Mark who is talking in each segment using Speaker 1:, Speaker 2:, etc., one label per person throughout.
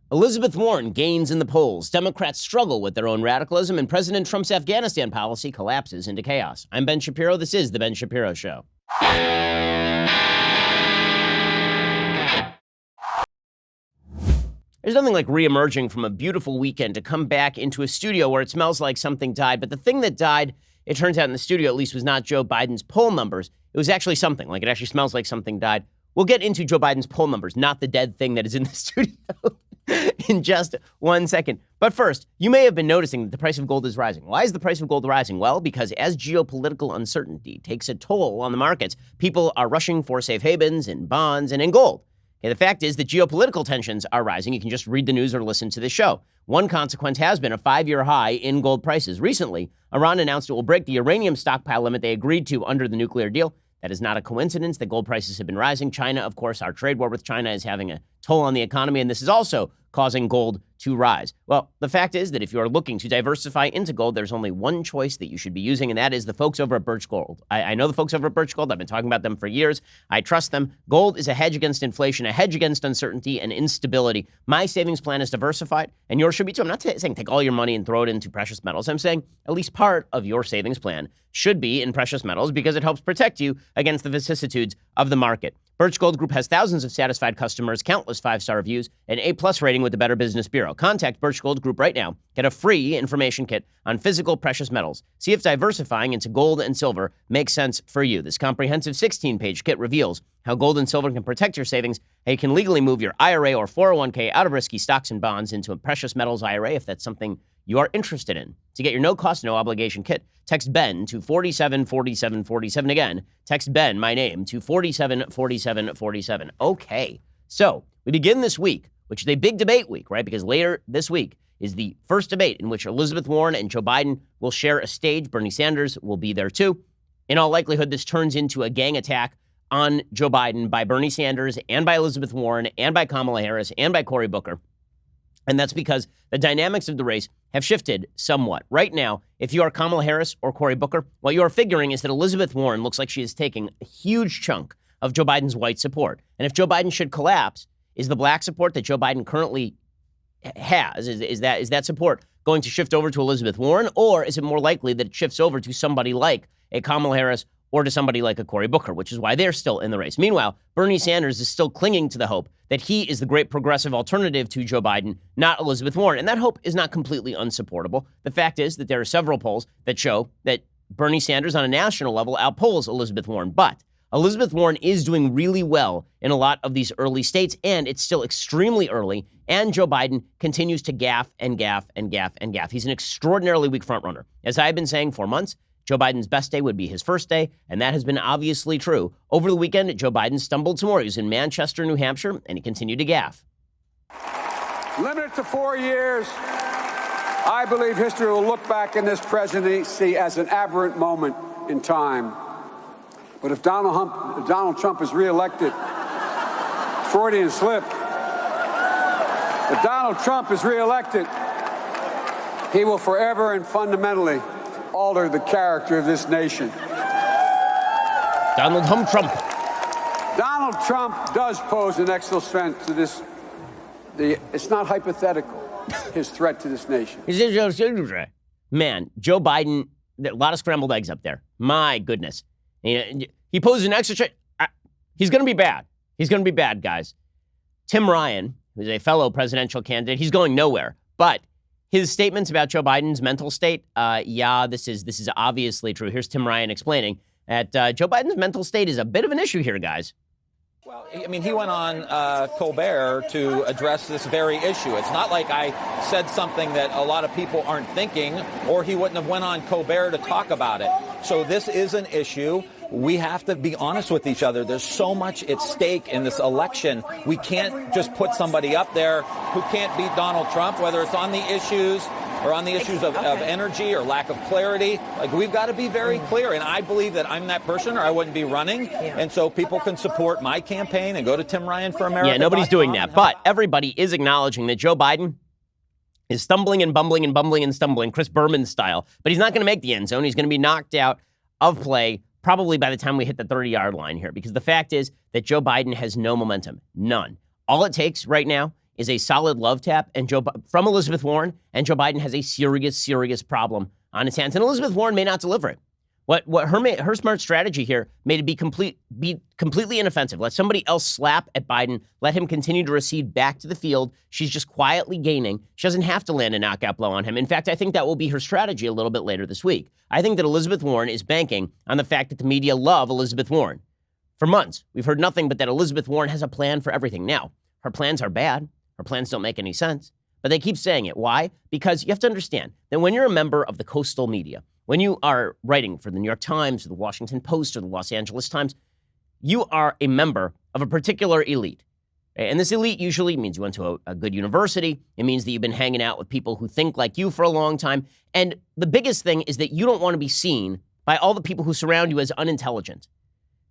Speaker 1: Elizabeth Warren gains in the polls. Democrats struggle with their own radicalism, and President Trump's Afghanistan policy collapses into chaos. I'm Ben Shapiro. This is The Ben Shapiro Show. There's nothing like reemerging from a beautiful weekend to come back into a studio where it smells like something died. But the thing that died, it turns out in the studio at least, was not Joe Biden's poll numbers. It was actually something. Like, it actually smells like something died. We'll get into Joe Biden's poll numbers, not the dead thing that is in the studio, in just 1 second. But first, you may have been noticing that the price of gold is rising. Why is the price of gold rising? Well, because as geopolitical uncertainty takes a toll on the markets, people are rushing for safe havens in bonds and in gold. Okay, the fact is that geopolitical tensions are rising. You can just read the news or listen to the show. One consequence has been a 5-year high in gold prices. Recently, Iran announced it will break the uranium stockpile limit they agreed to under the nuclear deal. That is not a coincidence that gold prices have been rising. China, of course, our trade war with China is having a toll on the economy, and this is also causing gold to rise. Well, the fact is that if you are looking to diversify into gold, there's only one choice that you should be using, and that is the folks over at Birch Gold. I know the folks over at Birch Gold. I've been talking about them for years. I trust them. Gold is a hedge against inflation, a hedge against uncertainty and instability. My savings plan is diversified, and yours should be too. I'm not saying take all your money and throw it into precious metals. I'm saying at least part of your savings plan should be in precious metals because it helps protect you against the vicissitudes of the market. Birch Gold Group has thousands of satisfied customers, countless 5-star reviews, an A+ rating with the Better Business Bureau. Contact Birch Gold Group right now. Get a free information kit on physical precious metals. See if diversifying into gold and silver makes sense for you. This comprehensive 16-page kit reveals how gold and silver can protect your savings, how you can legally move your IRA or 401k out of risky stocks and bonds into a precious metals IRA if that's something you are interested in. To get your no-cost, no-obligation kit, text BEN to 474747. Again, text BEN, my name, to 474747. Okay, so we begin this week, which is a big debate week, right? Because later this week is the first debate in which Elizabeth Warren and Joe Biden will share a stage. Bernie Sanders will be there too. In all likelihood, this turns into a gang attack on Joe Biden by Bernie Sanders and by Elizabeth Warren and by Kamala Harris and by Cory Booker. And that's because the dynamics of the race have shifted somewhat. Right now, if you are Kamala Harris or Cory Booker, what you are figuring is that Elizabeth Warren looks like she is taking a huge chunk of Joe Biden's white support. And if Joe Biden should collapse, is the black support that Joe Biden currently has, is that support going to shift over to Elizabeth Warren? Or is it more likely that it shifts over to somebody like a Kamala Harris or to somebody like a Cory Booker, which is why they're still in the race? Meanwhile, Bernie Sanders is still clinging to the hope that he is the great progressive alternative to Joe Biden, not Elizabeth Warren. And that hope is not completely unsupportable. The fact is that there are several polls that show that Bernie Sanders on a national level outpolls Elizabeth Warren. But Elizabeth Warren is doing really well in a lot of these early states, and it's still extremely early, and Joe Biden continues to gaffe and gaffe and gaffe and gaffe. He's an extraordinarily weak frontrunner. As I've been saying for months, Joe Biden's best day would be his first day, and that has been obviously true. Over the weekend, Joe Biden stumbled some more. He was in Manchester, New Hampshire, and he continued to gaffe.
Speaker 2: Limit it to 4 years. I believe history will look back in this presidency as an aberrant moment in time. But if Donald Trump is reelected, Freudian slip, if Donald Trump is reelected, he will forever and fundamentally alter the character of this nation.
Speaker 1: Donald Trump.
Speaker 2: Donald Trump does pose an existential threat to this. It's not hypothetical, his threat to this nation.
Speaker 1: Man, Joe Biden, a lot of scrambled eggs up there. My goodness. He poses an extra threat. He's going to be bad. He's going to be bad, guys. Tim Ryan, who's a fellow presidential candidate, he's going nowhere. But his statements about Joe Biden's mental state, this is obviously true. Here's Tim Ryan explaining that Joe Biden's mental state is a bit of an issue here, guys.
Speaker 3: Well, I mean, he went on Colbert to address this very issue. It's not like I said something that a lot of people aren't thinking, or he wouldn't have went on Colbert to talk about it. So this is an issue. We have to be honest with each other. There's so much at stake in this election. We can't just put somebody up there who can't beat Donald Trump, whether it's on the issues or on the issues of energy or lack of clarity. Like, we've got to be very clear. And I believe that I'm that person or I wouldn't be running. Yeah. And so people can support my campaign and go to Tim Ryan for America.
Speaker 1: Yeah, nobody's doing that. But everybody is acknowledging that Joe Biden is stumbling and bumbling and bumbling and stumbling, Chris Berman style. But he's not going to make the end zone. He's going to be knocked out of play probably by the time we hit the 30-yard line here, because the fact is that Joe Biden has no momentum, none. All it takes right now is a solid love tap from Elizabeth Warren, and Joe Biden has a serious, serious problem on his hands. And Elizabeth Warren may not deliver it. What her smart strategy here made it be completely inoffensive. Let somebody else slap at Biden. Let him continue to recede back to the field. She's just quietly gaining. She doesn't have to land a knockout blow on him. In fact, I think that will be her strategy a little bit later this week. I think that Elizabeth Warren is banking on the fact that the media love Elizabeth Warren. For months, we've heard nothing but that Elizabeth Warren has a plan for everything. Now, her plans are bad. Her plans don't make any sense. But they keep saying it. Why? Because you have to understand that when you're a member of the coastal media, when you are writing for the New York Times or the Washington Post or the Los Angeles Times, you are a member of a particular elite. And this elite usually means you went to a good university. It means that you've been hanging out with people who think like you for a long time. And the biggest thing is that you don't want to be seen by all the people who surround you as unintelligent.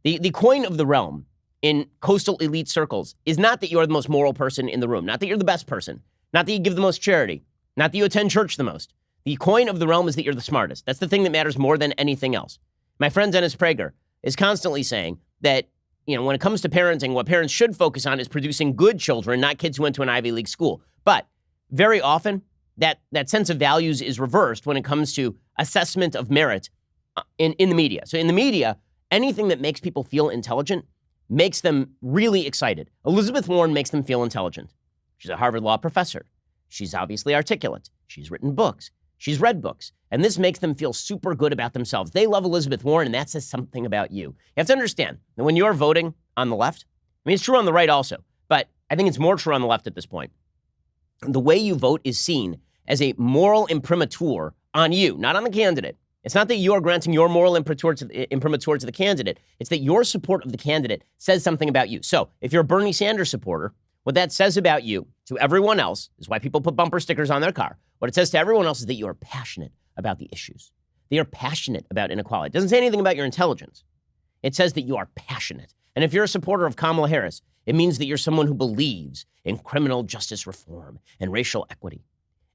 Speaker 1: The coin of the realm in coastal elite circles is not that you're the most moral person in the room, not that you're the best person, not that you give the most charity, not that you attend church the most. The coin of the realm is that you're the smartest. That's the thing that matters more than anything else. My friend Dennis Prager is constantly saying that, when it comes to parenting, what parents should focus on is producing good children, not kids who went to an Ivy League school. But very often, that sense of values is reversed when it comes to assessment of merit in the media. So in the media, anything that makes people feel intelligent makes them really excited. Elizabeth Warren makes them feel intelligent. She's a Harvard Law professor. She's obviously articulate. She's written books. She's read books, and this makes them feel super good about themselves. They love Elizabeth Warren, and that says something about you. You have to understand that when you're voting on the left, it's true on the right also, but I think it's more true on the left at this point. The way you vote is seen as a moral imprimatur on you, not on the candidate. It's not that you are granting your moral imprimatur to the candidate. It's that your support of the candidate says something about you. So if you're a Bernie Sanders supporter, what that says about you to everyone else is why people put bumper stickers on their car. What it says to everyone else is that you are passionate about the issues. That you're passionate about inequality. It doesn't say anything about your intelligence. It says that you are passionate. And if you're a supporter of Kamala Harris, it means that you're someone who believes in criminal justice reform and racial equity.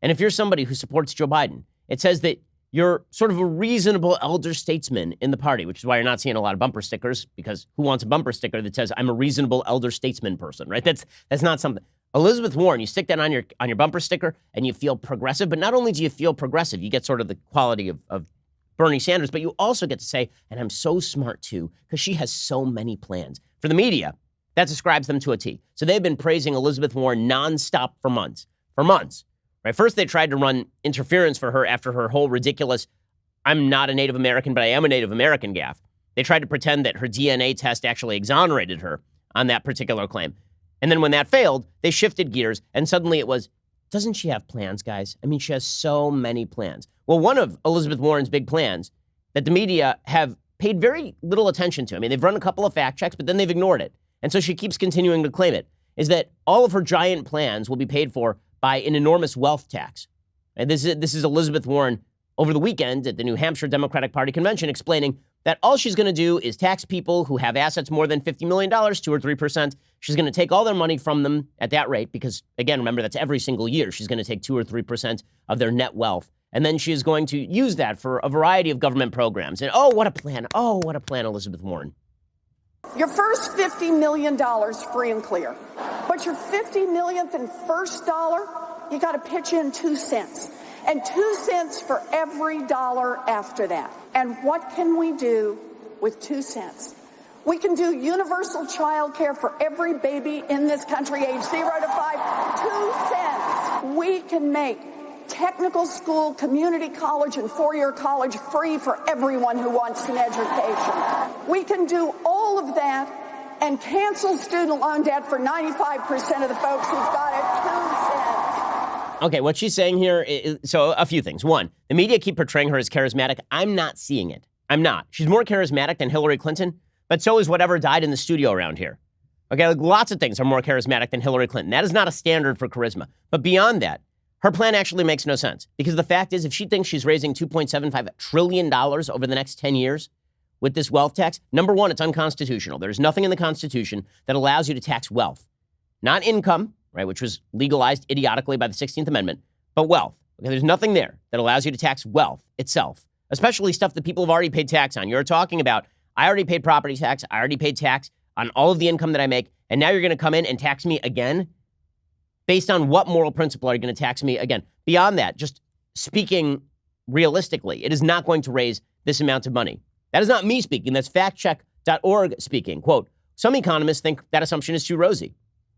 Speaker 1: And if you're somebody who supports Joe Biden, it says that you're sort of a reasonable elder statesman in the party, which is why you're not seeing a lot of bumper stickers, because who wants a bumper sticker that says, I'm a reasonable elder statesman person, right? That's not something. Elizabeth Warren, you stick that on your bumper sticker and you feel progressive, but not only do you feel progressive, you get sort of the quality of Bernie Sanders, but you also get to say, and I'm so smart too, because she has so many plans. For the media, that describes them to a T. So they've been praising Elizabeth Warren nonstop for months. Right? First, they tried to run interference for her after her whole ridiculous, I'm not a Native American, but I am a Native American gaffe. They tried to pretend that her DNA test actually exonerated her on that particular claim. And then when that failed, they shifted gears, and suddenly it was, doesn't she have plans, guys? I mean, she has so many plans. Well, one of Elizabeth Warren's big plans that the media have paid very little attention to, I mean, they've run a couple of fact checks, but then they've ignored it. And so she keeps continuing to claim it, is that all of her giant plans will be paid for by an enormous wealth tax. And this is Elizabeth Warren over the weekend at the New Hampshire Democratic Party convention explaining that all she's going to do is tax people who have assets more than $50 million, 2 or 3%. She's going to take all their money from them at that rate because, again, remember, that's every single year. She's going to take 2 or 3% of their net wealth. And then she is going to use that for a variety of government programs. And what a plan. What a plan, Elizabeth Warren.
Speaker 4: Your first $50 million free and clear. But your 50 millionth and first dollar, you got to pitch in 2 cents. And 2 cents for every dollar after that. And what can we do with 2 cents? We can do universal child care for every baby in this country, age 0 to 5, 2 cents. We can make technical school, community college, and 4-year college free for everyone who wants an education. We can do all of that and cancel student loan debt for 95% of the folks who've got it 2 cents.
Speaker 1: Okay, what she's saying here is, so a few things. One, the media keep portraying her as charismatic. I'm not seeing it. I'm not. She's more charismatic than Hillary Clinton, but so is whatever died in the studio around here. Okay, like lots of things are more charismatic than Hillary Clinton. That is not a standard for charisma. But beyond that, her plan actually makes no sense. Because the fact is, if she thinks she's raising $2.75 trillion over the next 10 years with this wealth tax, number one, it's unconstitutional. There's nothing in the Constitution that allows you to tax wealth. Not income, right, which was legalized idiotically by the 16th Amendment, but wealth. Okay, there's nothing there that allows you to tax wealth itself, especially stuff that people have already paid tax on. You're talking about, I already paid property tax, I already paid tax on all of the income that I make, and now you're going to come in and tax me again Based on what moral principle are you going to tax me? Again, beyond that, just speaking realistically, it is not going to raise this amount of money. That is not me speaking. That's factcheck.org speaking. Quote, some economists think that assumption is too rosy.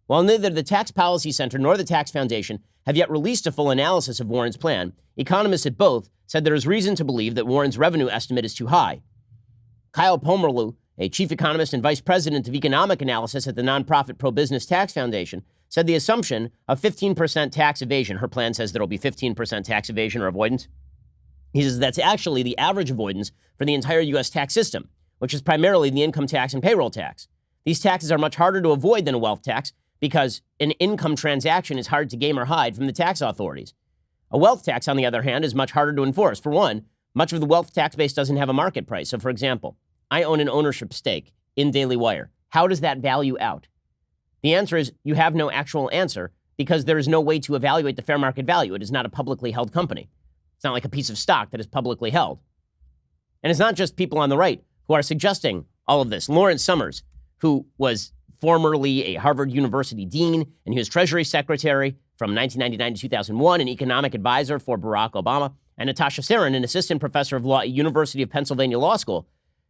Speaker 1: While neither the Tax Policy Center nor the Tax Foundation have yet released a full analysis of Warren's plan, economists at both said there is reason to believe that Warren's revenue estimate is too high. Kyle Pomerlew, a chief economist and vice president of economic analysis at the nonprofit Pro-Business Tax Foundation, said the assumption of 15% tax evasion, her plan says there will be 15% tax evasion or avoidance. He says that's actually the average avoidance for the entire U.S. tax system, which is primarily the income tax and payroll tax. These taxes are much harder to avoid than a wealth tax because an income transaction is hard to game or hide from the tax authorities. A wealth tax, on the other hand, is much harder to enforce. For one, much of the wealth tax base doesn't have a market price. So, for example, I own an ownership stake in Daily Wire. How does that value out? The answer is you have no actual answer because there is no way to evaluate the fair market value. It is not a publicly held company. It's not like a piece of stock that is publicly held. And it's not just people on the right who are suggesting all of this. Lawrence Summers, who was formerly a Harvard University dean, and he was Treasury Secretary from 1999 to 2001, an economic advisor for Barack Obama, and Natasha Sarin, an assistant professor of law at University of Pennsylvania Law School.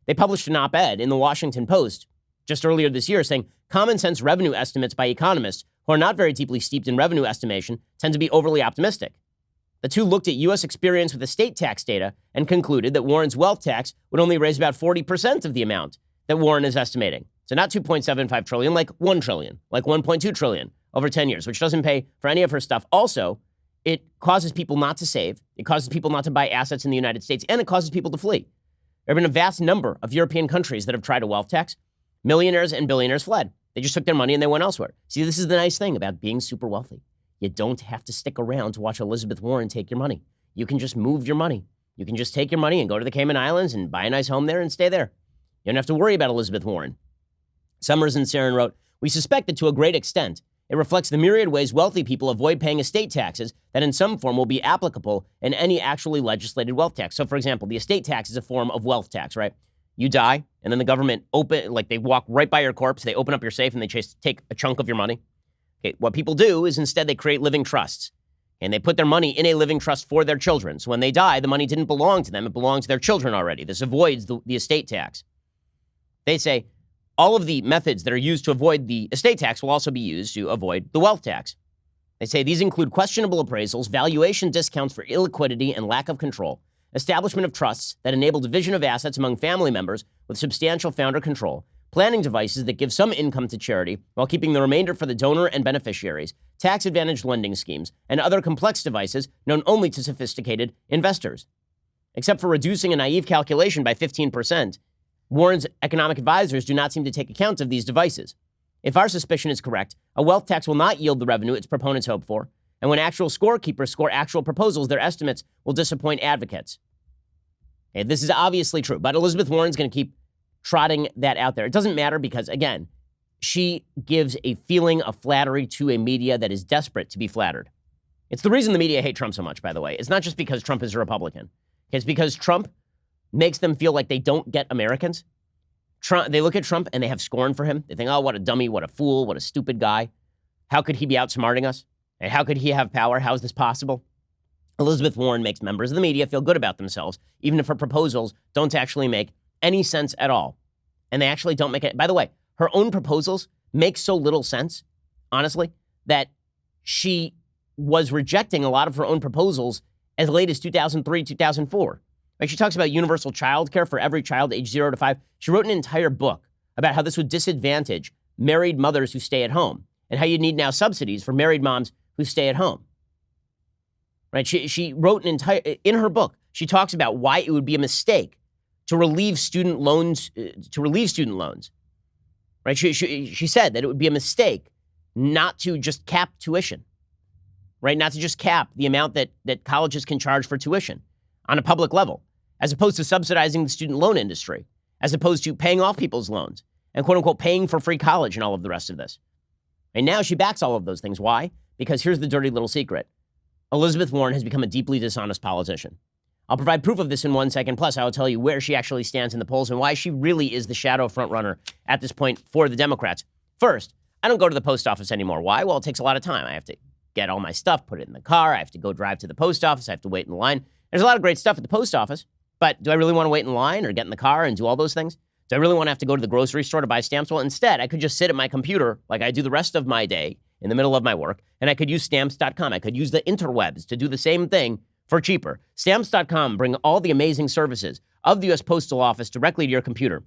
Speaker 1: They published an op-ed in the Washington Post just earlier this year saying common sense revenue estimates by economists who are not very deeply steeped in revenue estimation tend to be overly optimistic. The two looked at U.S. experience with estate tax data and concluded that Warren's wealth tax would only raise about 40% of the amount that Warren is estimating. So not 2.75 trillion, like 1 trillion, like 1.2 trillion over 10 years, which doesn't pay for any of her stuff. Also, it causes people not to save. It causes people not to buy assets in the United States, and it causes people to flee. There have been a vast number of European countries that have tried a wealth tax. Millionaires and billionaires fled. They just took their money and they went elsewhere. See, this is the nice thing about being super wealthy. You don't have to stick around to watch Elizabeth Warren take your money. You can just move your money. You can just take your money and go to the Cayman Islands and buy a nice home there and stay there. You don't have to worry about Elizabeth Warren. Summers and Sarin wrote, we suspect that to a great extent, it reflects the myriad ways wealthy people avoid paying estate taxes that in some form will be applicable in any actually legislated wealth tax. So, for example, the estate tax is a form of wealth tax, right? You die, and then the government they walk right by your corpse, they open up your safe, and they just take a chunk of your money. Okay, what people do is instead they create living trusts, and they put their money in a living trust for their children. So when they die, the money didn't belong to them, it belonged to their children already. This avoids the estate tax. They say all of the methods that are used to avoid the estate tax will also be used to avoid the wealth tax. They say these include questionable appraisals, valuation discounts for illiquidity and lack of control, establishment of trusts that enable division of assets among family members with substantial founder control, planning devices that give some income to charity while keeping the remainder for the donor and beneficiaries, tax-advantaged lending schemes, and other complex devices known only to sophisticated investors. Except for reducing a naive calculation by 15%, Warren's economic advisors do not seem to take account of these devices. If our suspicion is correct, a wealth tax will not yield the revenue its proponents hope for, and when actual scorekeepers score actual proposals, their estimates will disappoint advocates. Okay, this is obviously true, but Elizabeth Warren's going to keep trotting that out there. It doesn't matter because, again, she gives a feeling of flattery to a media that is desperate to be flattered. It's the reason the media hate Trump so much, by the way. It's not just because Trump is a Republican. It's because Trump makes them feel like they don't get Americans. They look at Trump and they have scorn for him. They think, oh, what a dummy, what a fool, what a stupid guy. How could he be outsmarting us? And how could he have power? How is this possible? Elizabeth Warren makes members of the media feel good about themselves, even if her proposals don't actually make any sense at all. And they actually don't make it. By the way, her own proposals make so little sense, honestly, that she was rejecting a lot of her own proposals as late as 2003, 2004. Like she talks about universal child care for every child age 0 to 5. She wrote an entire book about how this would disadvantage married mothers who stay at home and how you need now subsidies for married moms who stay at home. Right? She wrote in her book, she talks about why it would be a mistake to relieve student loans, Right? She said that it would be a mistake not to just cap tuition, right? Not to just cap the amount that colleges can charge for tuition on a public level, as opposed to subsidizing the student loan industry, as opposed to paying off people's loans and quote unquote paying for free college and all of the rest of this. And now she backs all of those things. Why? Because here's the dirty little secret. Elizabeth Warren has become a deeply dishonest politician. I'll provide proof of this in 1 second. Plus, I will tell you where she actually stands in the polls and why she really is the shadow frontrunner at this point for the Democrats. First, I don't go to the post office anymore. Why? Well, it takes a lot of time. I have to get all my stuff, put it in the car. I have to go drive to the post office. I have to wait in line. There's a lot of great stuff at the post office, but do I really want to wait in line or get in the car and do all those things? Do I really want to have to go to the grocery store to buy stamps? Well, instead, I could just sit at my computer like I do the rest of my day in the middle of my work, and I could use stamps.com. I could use the interwebs to do the same thing for cheaper. Stamps.com bring all the amazing services of the U.S. Postal Office directly to your computer.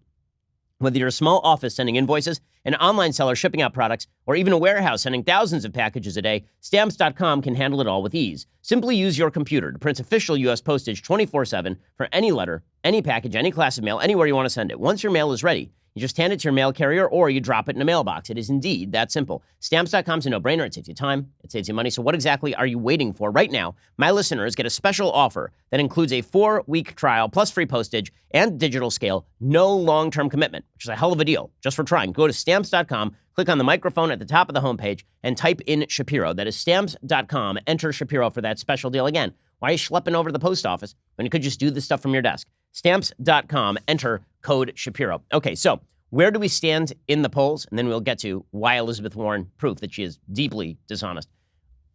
Speaker 1: Whether you're a small office sending invoices, an online seller shipping out products, or even a warehouse sending thousands of packages a day, Stamps.com can handle it all with ease. Simply use your computer to print official U.S. postage 24/7 for any letter, any package, any class of mail, anywhere you want to send it. Once your mail is ready, you just hand it to your mail carrier or you drop it in a mailbox. It is indeed that simple. Stamps.com's a no-brainer. It saves you time. It saves you money. So what exactly are you waiting for? Right now, my listeners get a special offer that includes a 4-week trial plus free postage and digital scale, no long-term commitment, which is a hell of a deal just for trying. Go to Stamps.com, click on the microphone at the top of the homepage, and type in Shapiro. That is Stamps.com. Enter Shapiro for that special deal. Again, why are you schlepping over to the post office when you could just do this stuff from your desk? Stamps.com, enter code Shapiro. Okay, so where do we stand in the polls? And then we'll get to why Elizabeth Warren, proof that she is deeply dishonest.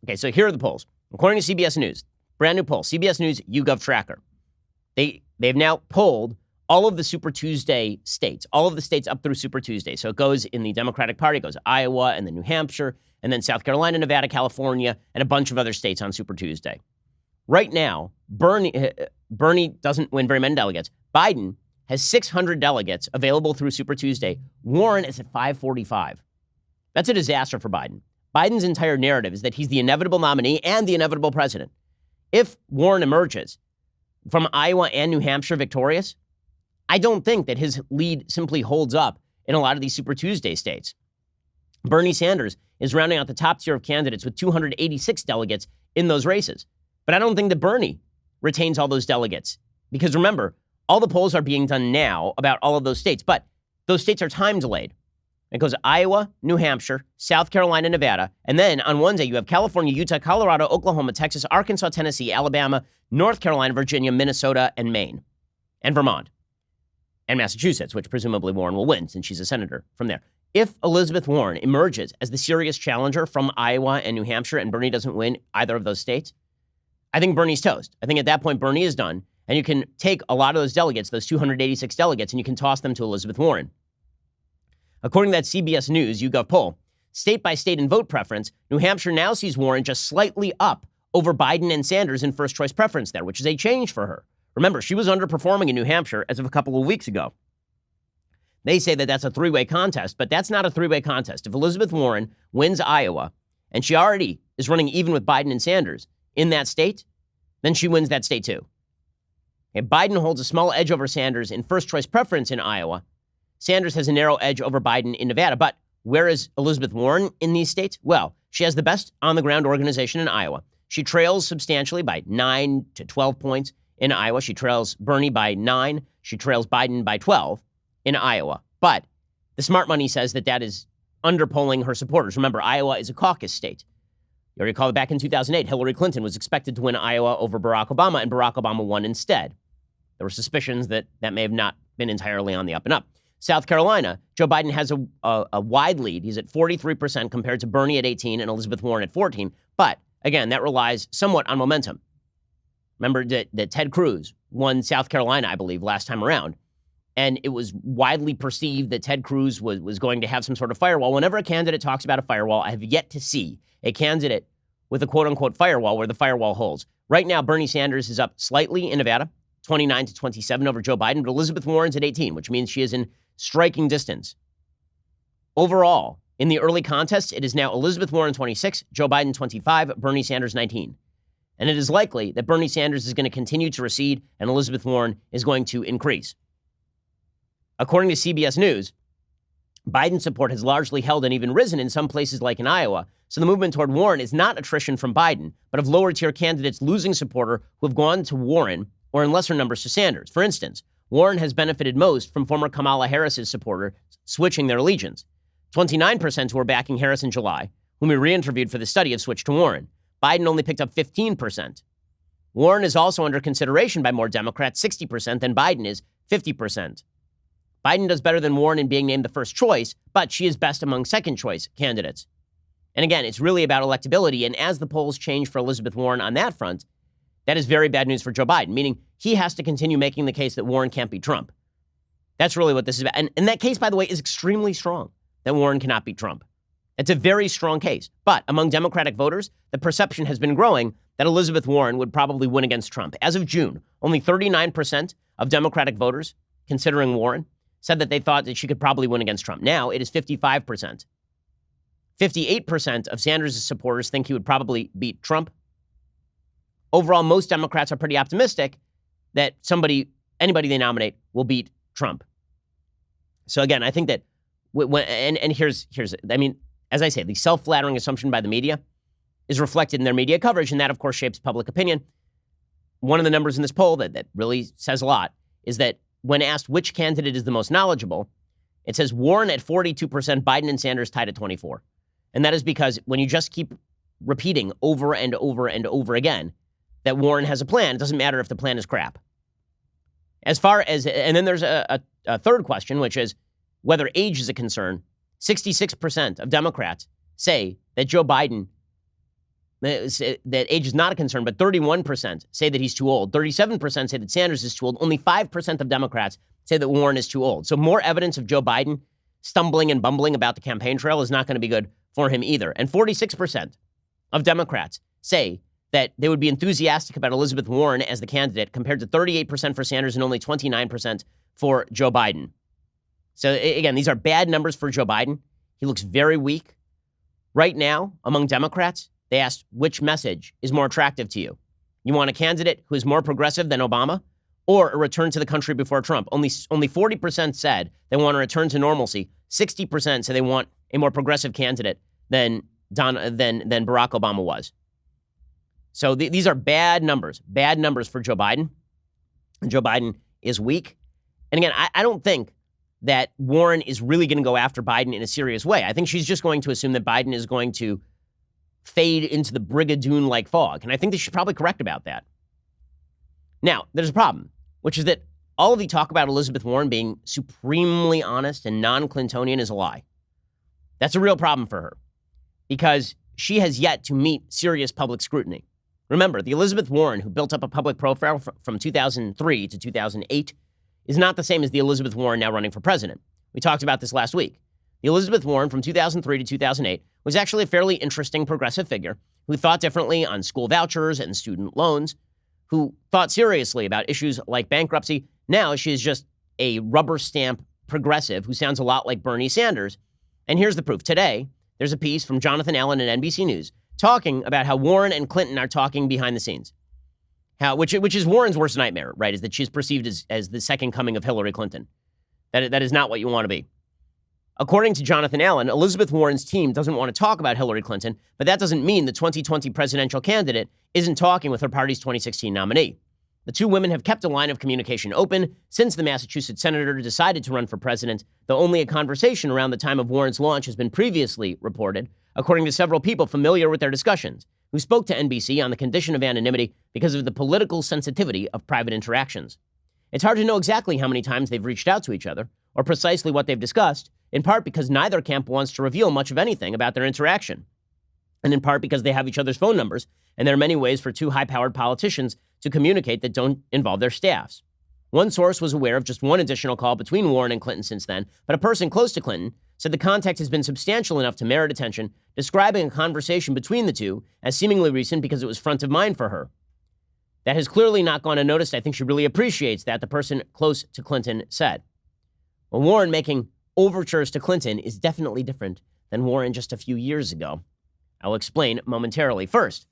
Speaker 1: Okay, so here are the polls. According to CBS News, brand new poll, CBS News YouGov Tracker. They've now polled all of the Super Tuesday states, all of the states up through Super Tuesday. So it goes in the Democratic Party, it goes Iowa, and then New Hampshire, and then South Carolina, Nevada, California, and a bunch of other states on Super Tuesday. Right now, Bernie doesn't win very many delegates. Biden has 600 delegates available through Super Tuesday. Warren is at 545. That's a disaster for Biden. Biden's entire narrative is that he's the inevitable nominee and the inevitable president. If Warren emerges from Iowa and New Hampshire victorious, I don't think that his lead simply holds up in a lot of these Super Tuesday states. Bernie Sanders is rounding out the top tier of candidates with 286 delegates in those races. But I don't think that Bernie retains all those delegates. Because remember, all the polls are being done now about all of those states, but those states are time delayed. It goes Iowa, New Hampshire, South Carolina, Nevada, and then on Wednesday you have California, Utah, Colorado, Oklahoma, Texas, Arkansas, Tennessee, Alabama, North Carolina, Virginia, Minnesota, and Maine, and Vermont, and Massachusetts, which presumably Warren will win since she's a senator from there. If Elizabeth Warren emerges as the serious challenger from Iowa and New Hampshire and Bernie doesn't win either of those states, I think Bernie's toast. I think at that point Bernie is done. And you can take a lot of those delegates, those 286 delegates, and you can toss them to Elizabeth Warren. According to that CBS News YouGov poll, state by state in vote preference, New Hampshire now sees Warren just slightly up over Biden and Sanders in first choice preference there, which is a change for her. Remember, she was underperforming in New Hampshire as of a couple of weeks ago. They say that that's a three-way contest, but that's not a three-way contest. If Elizabeth Warren wins Iowa, and she already is running even with Biden and Sanders in that state, then she wins that state too. And Biden holds a small edge over Sanders in first choice preference in Iowa. Sanders has a narrow edge over Biden in Nevada. But where is Elizabeth Warren in these states? Well, she has the best on-the-ground organization in Iowa. She trails substantially by 9 to 12 points in Iowa. She trails Bernie by 9. She trails Biden by 12 in Iowa. But the smart money says that that is underpolling her supporters. Remember, Iowa is a caucus state. You recall that back in 2008, Hillary Clinton was expected to win Iowa over Barack Obama, and Barack Obama won instead. There were suspicions that that may have not been entirely on the up and up. South Carolina, Joe Biden has a wide lead. He's at 43% compared to Bernie at 18 and Elizabeth Warren at 14. But again, that relies somewhat on momentum. Remember that Ted Cruz won South Carolina, I believe, last time around. And it was widely perceived that Ted Cruz was going to have some sort of firewall. Whenever a candidate talks about a firewall, I have yet to see a candidate with a quote-unquote firewall where the firewall holds. Right now, Bernie Sanders is up slightly in Nevada, 29 to 27 over Joe Biden, but Elizabeth Warren's at 18, which means she is in striking distance. Overall, in the early contests, it is now Elizabeth Warren 26, Joe Biden 25, Bernie Sanders 19. And it is likely that Bernie Sanders is going to continue to recede and Elizabeth Warren is going to increase. According to CBS News, Biden's support has largely held and even risen in some places like in Iowa. So the movement toward Warren is not attrition from Biden, but of lower-tier candidates losing supporter who have gone to Warren or in lesser numbers to Sanders. For instance, Warren has benefited most from former Kamala Harris's supporters switching their allegiance. 29% who were backing Harris in July, whom we re-interviewed for the study, have switched to Warren. Biden only picked up 15%. Warren is also under consideration by more Democrats, 60%, than Biden is, 50%. Biden does better than Warren in being named the first choice, but she is best among second choice candidates. And again, it's really about electability. And as the polls change for Elizabeth Warren on that front, that is very bad news for Joe Biden, meaning he has to continue making the case that Warren can't beat Trump. That's really what this is about. And that case, by the way, is extremely strong, that Warren cannot beat Trump. It's a very strong case. But among Democratic voters, the perception has been growing that Elizabeth Warren would probably win against Trump. As of June, only 39% of Democratic voters considering Warren said that they thought that she could probably win against Trump. Now it is 55%. 58% of Sanders' supporters think he would probably beat Trump. Overall, most Democrats are pretty optimistic that anybody they nominate will beat Trump. So again, I think that here's as I say, the self-flattering assumption by the media is reflected in their media coverage, and that, of course, shapes public opinion. One of the numbers in this poll that really says a lot is that when asked which candidate is the most knowledgeable, it says Warren at 42%, Biden and Sanders tied at 24%. And that is because when you just keep repeating over and over and over again that Warren has a plan, it doesn't matter if the plan is crap. And then there's a third question, which is whether age is a concern. 66% of Democrats say that Joe Biden, that age is not a concern, but 31% say that he's too old. 37% say that Sanders is too old. Only 5% of Democrats say that Warren is too old. So more evidence of Joe Biden stumbling and bumbling about the campaign trail is not going to be good for him either. And 46% of Democrats say that they would be enthusiastic about Elizabeth Warren as the candidate, compared to 38% for Sanders and only 29% for Joe Biden. So again, these are bad numbers for Joe Biden. He looks very weak. Right now, among Democrats, they asked which message is more attractive to you. You want a candidate who is more progressive than Obama, or a return to the country before Trump? Only 40% said they want a return to normalcy. 60% say they want a more progressive candidate than Barack Obama was. So these are bad numbers for Joe Biden. And Joe Biden is weak. And again, I don't think that Warren is really going to go after Biden in a serious way. I think she's just going to assume that Biden is going to fade into the Brigadoon-like fog. And I think that she's probably correct about that. Now, there's a problem, which is that all of the talk about Elizabeth Warren being supremely honest and non-Clintonian is a lie. That's a real problem for her, because she has yet to meet serious public scrutiny. Remember, the Elizabeth Warren who built up a public profile from 2003 to 2008 is not the same as the Elizabeth Warren now running for president. We talked about this last week. The Elizabeth Warren from 2003 to 2008 was actually a fairly interesting progressive figure who thought differently on school vouchers and student loans, who thought seriously about issues like bankruptcy. Now she is just a rubber stamp progressive who sounds a lot like Bernie Sanders. And here's the proof. Today, there's a piece from Jonathan Allen at NBC News talking about how Warren and Clinton are talking behind the scenes. Which is Warren's worst nightmare, right, is that she's perceived as the second coming of Hillary Clinton. That is not what you want to be. According to Jonathan Allen, Elizabeth Warren's team doesn't want to talk about Hillary Clinton, but that doesn't mean the 2020 presidential candidate isn't talking with her party's 2016 nominee. The two women have kept a line of communication open since the Massachusetts senator decided to run for president, though only a conversation around the time of Warren's launch has been previously reported, according to several people familiar with their discussions, who spoke to NBC on the condition of anonymity because of the political sensitivity of private interactions. It's hard to know exactly how many times they've reached out to each other, or precisely what they've discussed, in part because neither camp wants to reveal much of anything about their interaction, and in part because they have each other's phone numbers, and there are many ways for two high-powered politicians to communicate that don't involve their staffs. One source was aware of just one additional call between Warren and Clinton since then, but a person close to Clinton said the contact has been substantial enough to merit attention, describing a conversation between the two as seemingly recent because it was front of mind for her. That has clearly not gone unnoticed. I think she really appreciates that, the person close to Clinton said. Well, Warren making overtures to Clinton is definitely different than Warren just a few years ago. I'll explain momentarily. First,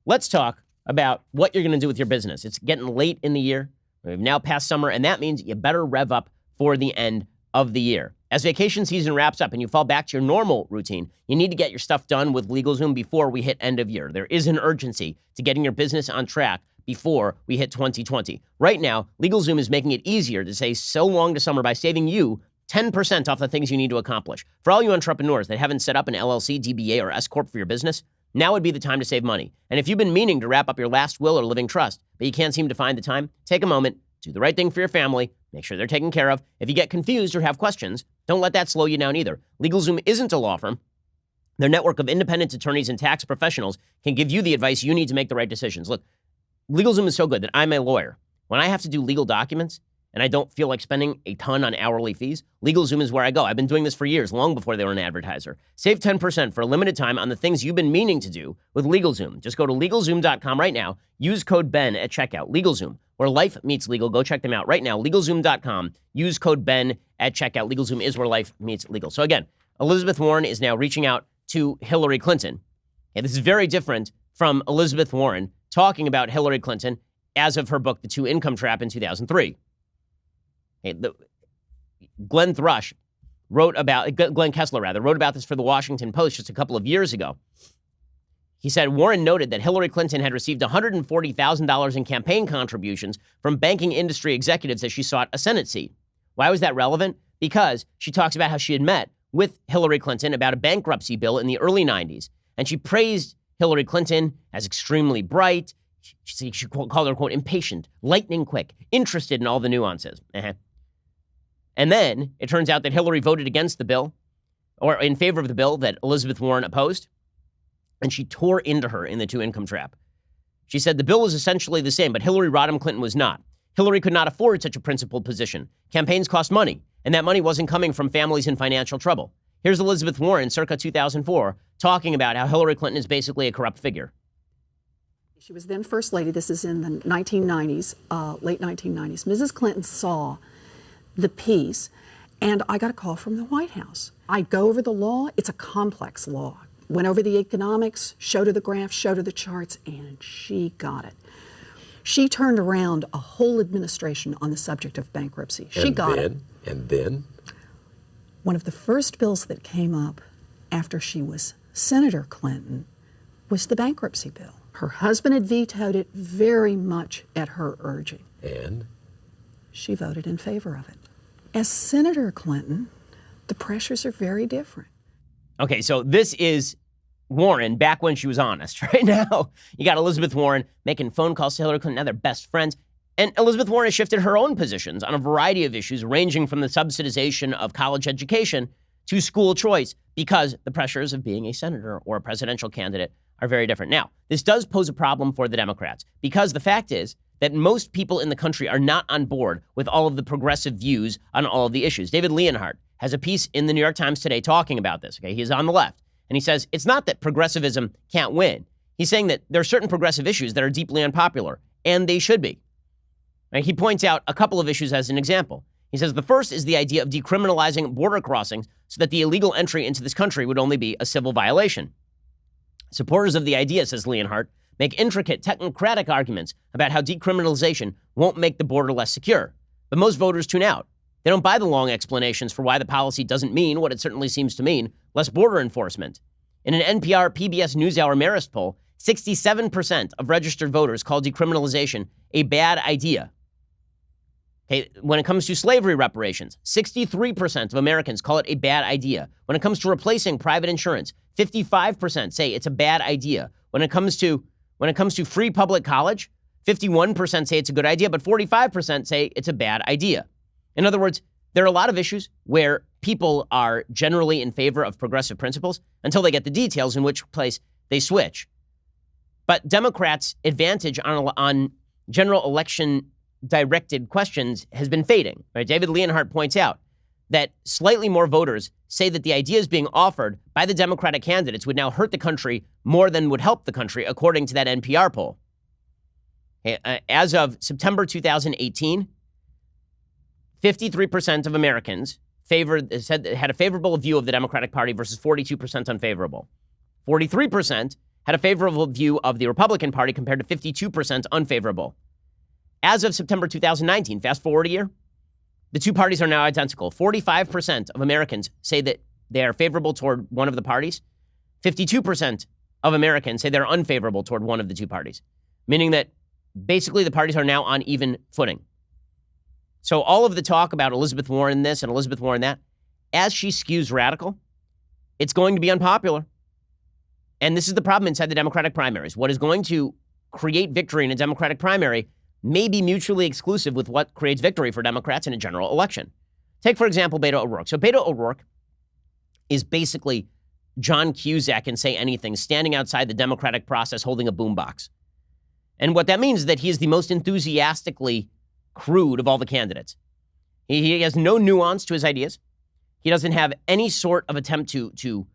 Speaker 1: let's talk about what you're going to do with your business. It's getting late in the year. We've now passed summer, and that means you better rev up for the end of the year. As vacation season wraps up and you fall back to your normal routine, you need to get your stuff done with LegalZoom before we hit end of year. There is an urgency to getting your business on track before we hit 2020. Right now, LegalZoom is making it easier to say so long to summer by saving you 10% off the things you need to accomplish. For all you entrepreneurs that haven't set up an LLC, DBA, or S-Corp for your business, now would be the time to save money. And if you've been meaning to wrap up your last will or living trust, but you can't seem to find the time, take a moment, do the right thing for your family, make sure they're taken care of. If you get confused or have questions, don't let that slow you down either. LegalZoom isn't a law firm. Their network of independent attorneys and tax professionals can give you the advice you need to make the right decisions. Look, LegalZoom is so good that I'm a lawyer. When I have to do legal documents and I don't feel like spending a ton on hourly fees, LegalZoom is where I go. I've been doing this for years, long before they were an advertiser. Save 10% for a limited time on the things you've been meaning to do with LegalZoom. Just go to LegalZoom.com right now. Use code BEN at checkout. LegalZoom, where life meets legal. Go check them out right now. LegalZoom.com. Use code BEN at checkout. LegalZoom is where life meets legal. So again, Elizabeth Warren is now reaching out to Hillary Clinton. And this is very different from Elizabeth Warren talking about Hillary Clinton as of her book, The Two Income Trap, in 2003. Glenn Kessler wrote about this for the Washington Post just a couple of years ago. He said Warren noted that Hillary Clinton had received $140,000 in campaign contributions from banking industry executives as she sought a Senate seat. Why was that relevant? Because she talks about how she had met with Hillary Clinton about a bankruptcy bill in the early 90s, and she praised Hillary Clinton as extremely bright. She called her, quote, impatient, lightning quick, interested in all the nuances. And then it turns out that Hillary voted against the bill, or in favor of the bill that Elizabeth Warren opposed, and she tore into her in The Two Income Trap. She said the bill was essentially the same, but Hillary Rodham Clinton was not. Hillary could not afford such a principled position. Campaigns cost money, and that money wasn't coming from families in financial trouble. Here's Elizabeth Warren, circa 2004, talking about how Hillary Clinton is basically a corrupt figure.
Speaker 5: She was then First Lady. This is in the 1990s, late 1990s. Mrs. Clinton saw the piece, and I got a call from the White House. I go over the law. It's a complex law. Went over the economics, showed her the graphs, showed her the charts, and she got it. She turned around a whole administration on the subject of bankruptcy. She got it.
Speaker 6: And then?
Speaker 5: One of the first bills that came up after she was Senator Clinton was the bankruptcy bill. Her husband had vetoed it very much at her urging.
Speaker 6: And?
Speaker 5: She voted in favor of it. As Senator Clinton, the pressures are very different.
Speaker 1: Okay, so this is Warren back when she was honest. Right now, you got Elizabeth Warren making phone calls to Hillary Clinton. Now they're best friends. And Elizabeth Warren has shifted her own positions on a variety of issues, ranging from the subsidization of college education to school choice, because the pressures of being a senator or a presidential candidate are very different. Now, this does pose a problem for the Democrats, because the fact is that most people in the country are not on board with all of the progressive views on all of the issues. David Leonhardt has a piece in the New York Times today talking about this. Okay, he's on the left, and he says it's not that progressivism can't win. He's saying that there are certain progressive issues that are deeply unpopular, and they should be. Right? He points out a couple of issues as an example. He says the first is the idea of decriminalizing border crossings so that the illegal entry into this country would only be a civil violation. Supporters of the idea, says Leonhardt, make intricate technocratic arguments about how decriminalization won't make the border less secure. But most voters tune out. They don't buy the long explanations for why the policy doesn't mean what it certainly seems to mean, less border enforcement. In an NPR PBS NewsHour Marist poll, 67% of registered voters call decriminalization a bad idea. Okay, when it comes to slavery reparations, 63% of Americans call it a bad idea. When it comes to replacing private insurance, 55% say it's a bad idea. When it comes to free public college, 51% say it's a good idea, but 45% say it's a bad idea. In other words, there are a lot of issues where people are generally in favor of progressive principles until they get the details, in which place they switch. But Democrats' advantage on general election directed questions has been fading. Right? David Leonhardt points out that slightly more voters say that the ideas being offered by the Democratic candidates would now hurt the country more than would help the country, according to that NPR poll. As of September 2018, 53% of Americans had a favorable view of the Democratic Party versus 42% unfavorable. 43% had a favorable view of the Republican Party compared to 52% unfavorable. As of September 2019, fast forward a year, the two parties are now identical. 45% of Americans say that they are favorable toward one of the parties. 52% of Americans say they're unfavorable toward one of the two parties, meaning that basically the parties are now on even footing. So all of the talk about Elizabeth Warren this and Elizabeth Warren that, as she skews radical, it's going to be unpopular. And this is the problem inside the Democratic primaries. What is going to create victory in a Democratic primary may be mutually exclusive with what creates victory for Democrats in a general election. Take, for example, Beto O'Rourke. So Beto O'Rourke is basically John Cusack in Say Anything, standing outside the democratic process holding a boombox. And what that means is that he is the most enthusiastically crude of all the candidates. He has no nuance to his ideas. He doesn't have any sort of attempt to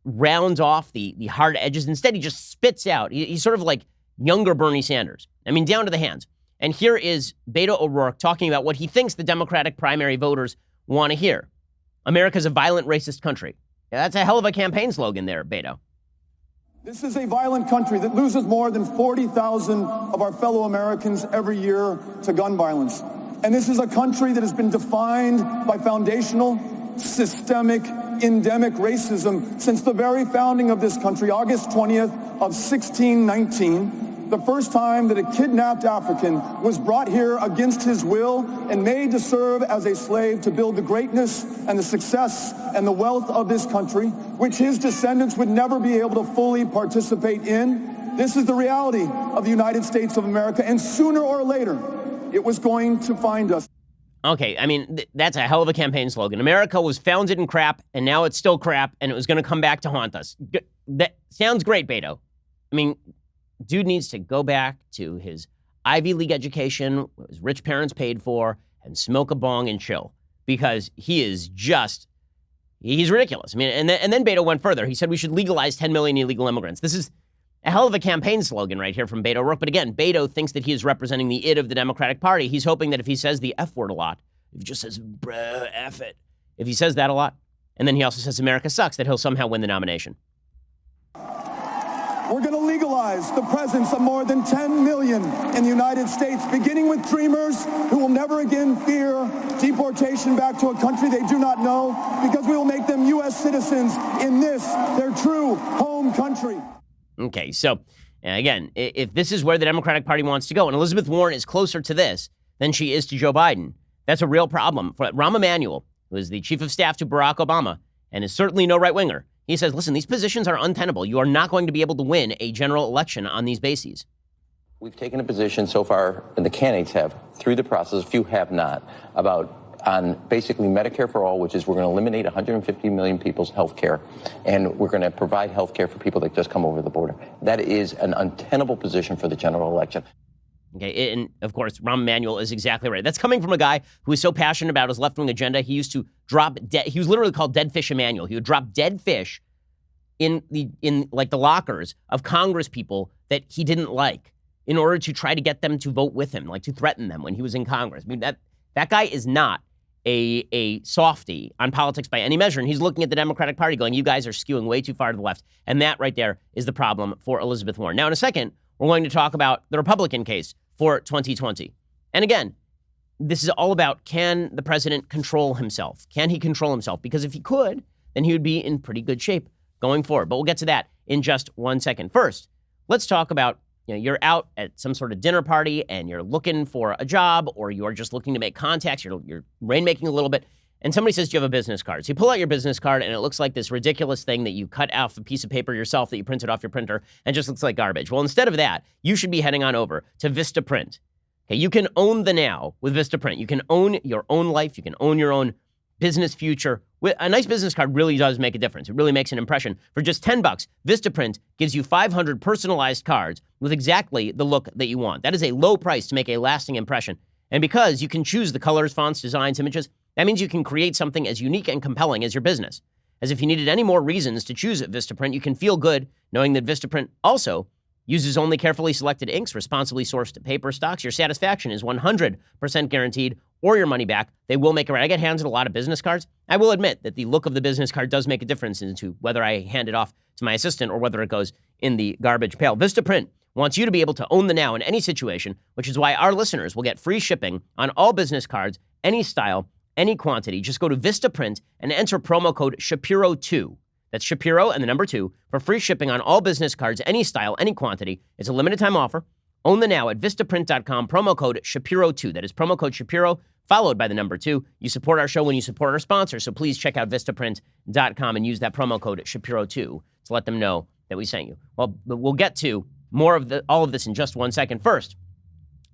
Speaker 1: round off the hard edges. Instead, he just spits out. He's sort of like younger Bernie Sanders. I mean, down to the hands. And here is Beto O'Rourke talking about what he thinks the Democratic primary voters want to hear. America's a violent, racist country. Yeah, that's a hell of a campaign slogan there, Beto.
Speaker 6: This is a violent country that loses more than 40,000 of our fellow Americans every year to gun violence. And this is a country that has been defined by foundational, systemic, endemic racism since the very founding of this country, August 20th of 1619. The first time that a kidnapped African was brought here against his will and made to serve as a slave to build the greatness and the success and the wealth of this country, which his descendants would never be able to fully participate in. This is the reality of the United States of America, and sooner or later, it was going to find us.
Speaker 1: Okay, I mean, that's a hell of a campaign slogan. America was founded in crap, and now it's still crap, and it was going to come back to haunt us. That sounds great, Beto. I mean, dude needs to go back to his Ivy League education, his rich parents paid for, and smoke a bong and chill, because he is just, he's ridiculous. I mean, and then Beto went further. He said we should legalize 10 million illegal immigrants. This is a hell of a campaign slogan right here from Beto O'Rourke. But again, Beto thinks that he is representing the id of the Democratic Party. He's hoping that if he says the F word a lot, if he just says, bruh, F it, if he says that a lot, and then he also says America sucks, that he'll somehow win the nomination.
Speaker 6: We're going to legalize the presence of more than 10 million in the United States, beginning with dreamers who will never again fear deportation back to a country they do not know, because we will make them U.S. citizens in this, their true home country.
Speaker 1: Okay, so again, if this is where the Democratic Party wants to go, and Elizabeth Warren is closer to this than she is to Joe Biden, that's a real problem. For Rahm Emanuel, who is the chief of staff to Barack Obama and is certainly no right-winger, he says, listen, these positions are untenable. You are not going to be able to win a general election on these bases.
Speaker 7: We've taken a position so far, and the candidates have, through the process, a few have not, on basically Medicare for all, which is we're going to eliminate 150 million people's health care, and we're going to provide health care for people that just come over the border. That is an untenable position for the general election.
Speaker 1: Okay, and of course, Rahm Emanuel is exactly right. That's coming from a guy who is so passionate about his left-wing agenda. He used to drop he was literally called Dead Fish Emanuel. He would drop dead fish in the lockers of Congress people that he didn't like in order to try to get them to vote with him, like to threaten them when he was in Congress. I mean, that guy is not a softie on politics by any measure, and he's looking at the Democratic Party going, you guys are skewing way too far to the left, and that right there is the problem for Elizabeth Warren. Now, in a second, we're going to talk about the Republican case for 2020. And again, this is all about, can the president control himself? Can he control himself? Because if he could, then he would be in pretty good shape going forward. But we'll get to that in just 1 second. First, let's talk about, you're out at some sort of dinner party and you're looking for a job, or you're just looking to make contacts, you're rainmaking a little bit, and somebody says, do you have a business card? So you pull out your business card and it looks like this ridiculous thing that you cut off a piece of paper yourself that you printed off your printer and just looks like garbage. Well, instead of that, you should be heading on over to Vistaprint. Okay, you can own the now with Vistaprint. You can own your own life. You can own your own business future. A nice business card really does make a difference. It really makes an impression. For just $10, Vistaprint gives you 500 personalized cards with exactly the look that you want. That is a low price to make a lasting impression. And because you can choose the colors, fonts, designs, images, that means you can create something as unique and compelling as your business. As if you needed any more reasons to choose Vistaprint, you can feel good knowing that Vistaprint also uses only carefully selected inks, responsibly sourced paper stocks. Your satisfaction is 100% guaranteed, or your money back. They will make it right. I get handed a lot of business cards. I will admit that the look of the business card does make a difference into whether I hand it off to my assistant or whether it goes in the garbage pail. Vistaprint wants you to be able to own the now in any situation, which is why our listeners will get free shipping on all business cards, any style, any quantity. Just go to Vistaprint and enter promo code Shapiro2. That's Shapiro and the number 2 for free shipping on all business cards, any style, any quantity. It's a limited time offer. Own the now at Vistaprint.com, promo code Shapiro2. That is promo code Shapiro, followed by the number 2. You support our show when you support our sponsors, so please check out Vistaprint.com and use that promo code Shapiro2 to let them know that we sent you. Well, we'll get to more of all of this in just 1 second. First,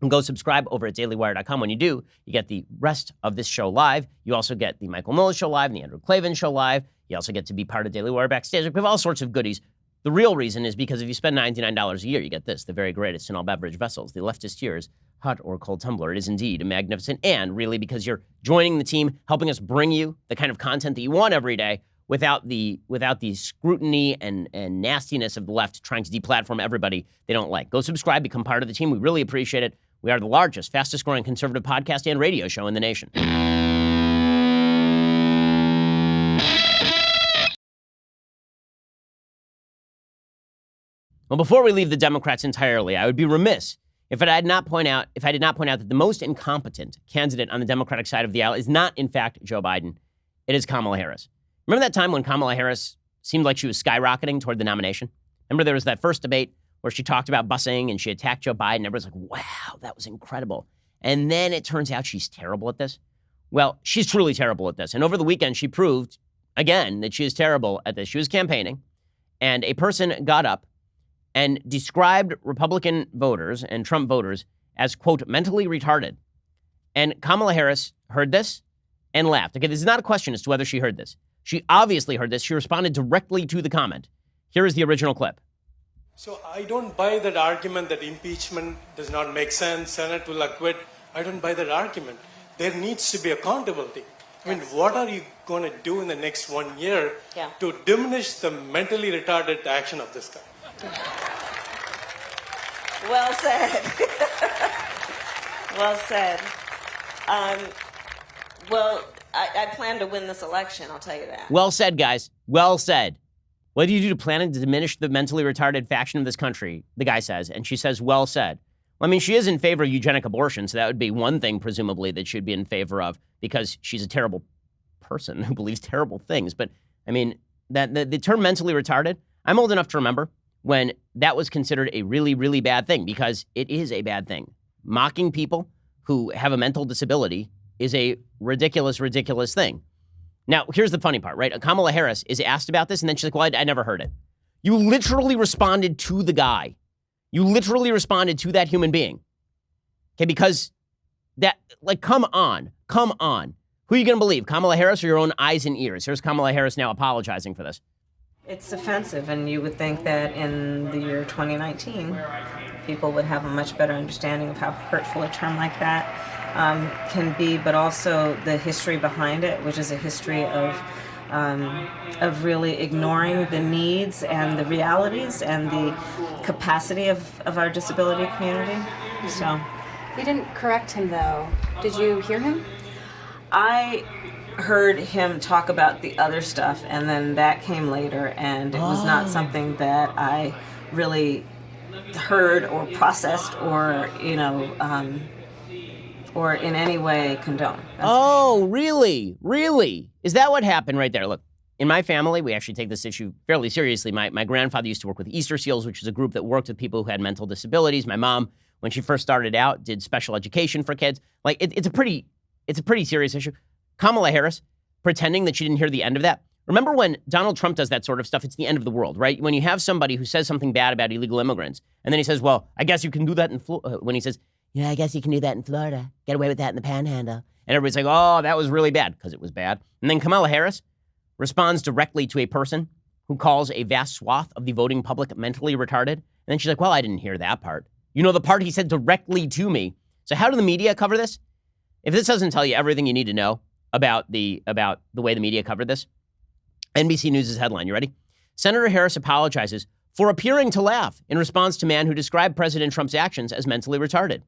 Speaker 1: go subscribe over at dailywire.com. When you do, you get the rest of this show live. You also get the Michael Knowles show live and the Andrew Klavan show live. You also get to be part of Daily Wire Backstage. We have all sorts of goodies. The real reason is because if you spend $99 a year, you get this, the very greatest in all beverage vessels, the Leftist Tears hot or cold tumbler. It is indeed magnificent, and really because you're joining the team, helping us bring you the kind of content that you want every day without the scrutiny and nastiness of the left trying to deplatform everybody they don't like. Go subscribe, become part of the team. We really appreciate it. We are the largest, fastest growing conservative podcast and radio show in the nation. Well, before we leave the Democrats entirely, I would be remiss if I did not point out that the most incompetent candidate on the Democratic side of the aisle is not, in fact, Joe Biden. It is Kamala Harris. Remember that time when Kamala Harris seemed like she was skyrocketing toward the nomination? Remember there was that first debate where she talked about busing and she attacked Joe Biden. Everybody's like, wow, that was incredible. And then it turns out she's terrible at this. Well, she's truly terrible at this. And over the weekend, she proved, again, that she is terrible at this. She was campaigning, and a person got up and described Republican voters and Trump voters as, quote, mentally retarded. And Kamala Harris heard this and laughed. Okay, this is not a question as to whether she heard this. She obviously heard this. She responded directly to the comment. Here is the original clip.
Speaker 8: So I don't buy that argument that impeachment does not make sense, Senate will acquit. I don't buy that argument. There needs to be accountability. I mean, what are you going to do in the next 1 year to diminish the mentally retarded action of this guy?
Speaker 9: Well said. Well said. I plan to win this election, I'll tell you that.
Speaker 1: Well said, guys. Well said. What do you do to plan to diminish the mentally retarded faction of this country? The guy says, and she says, well said. Well, I mean, she is in favor of eugenic abortion, so that would be one thing, presumably, that she'd be in favor of, because she's a terrible person who believes terrible things. But, I mean, that the term mentally retarded, I'm old enough to remember when that was considered a really, really bad thing, because it is a bad thing. Mocking people who have a mental disability is a ridiculous, ridiculous thing. Now, here's the funny part, right? Kamala Harris is asked about this, and then she's like, well, I never heard it. You literally responded to the guy. You literally responded to that human being. Okay, because that, like, come on. Who are you going to believe, Kamala Harris or your own eyes and ears? Here's Kamala Harris now apologizing for this.
Speaker 9: It's offensive, and you would think that in the year 2019, people would have a much better understanding of how hurtful a term like that can be, but also the history behind it, which is a history of really ignoring the needs and the realities and the capacity of our disability community. So,
Speaker 10: you didn't correct him, though. Did you hear him?
Speaker 9: I heard him talk about the other stuff, and then that came later, and it was not something that I really heard or processed or, or in any way condone.
Speaker 1: Really? Really? Is that what happened right there? Look, in my family, we actually take this issue fairly seriously. My grandfather used to work with Easter Seals, which is a group that worked with people who had mental disabilities. My mom, when she first started out, did special education for kids. Like, it's a pretty serious issue. Kamala Harris pretending that she didn't hear the end of that. Remember when Donald Trump does that sort of stuff, it's the end of the world, right? When you have somebody who says something bad about illegal immigrants, and then he says, well, I guess you can do that in Florida. When he says, I guess you can do that in Florida. Get away with that in the Panhandle. And everybody's like, oh, that was really bad, because it was bad. And then Kamala Harris responds directly to a person who calls a vast swath of the voting public mentally retarded. And then she's like, well, I didn't hear that part. You know, the part he said directly to me. So how do the media cover this? If this doesn't tell you everything you need to know about the way the media covered this, NBC News' headline, you ready? Senator Harris apologizes for appearing to laugh in response to man who described President Trump's actions as mentally retarded.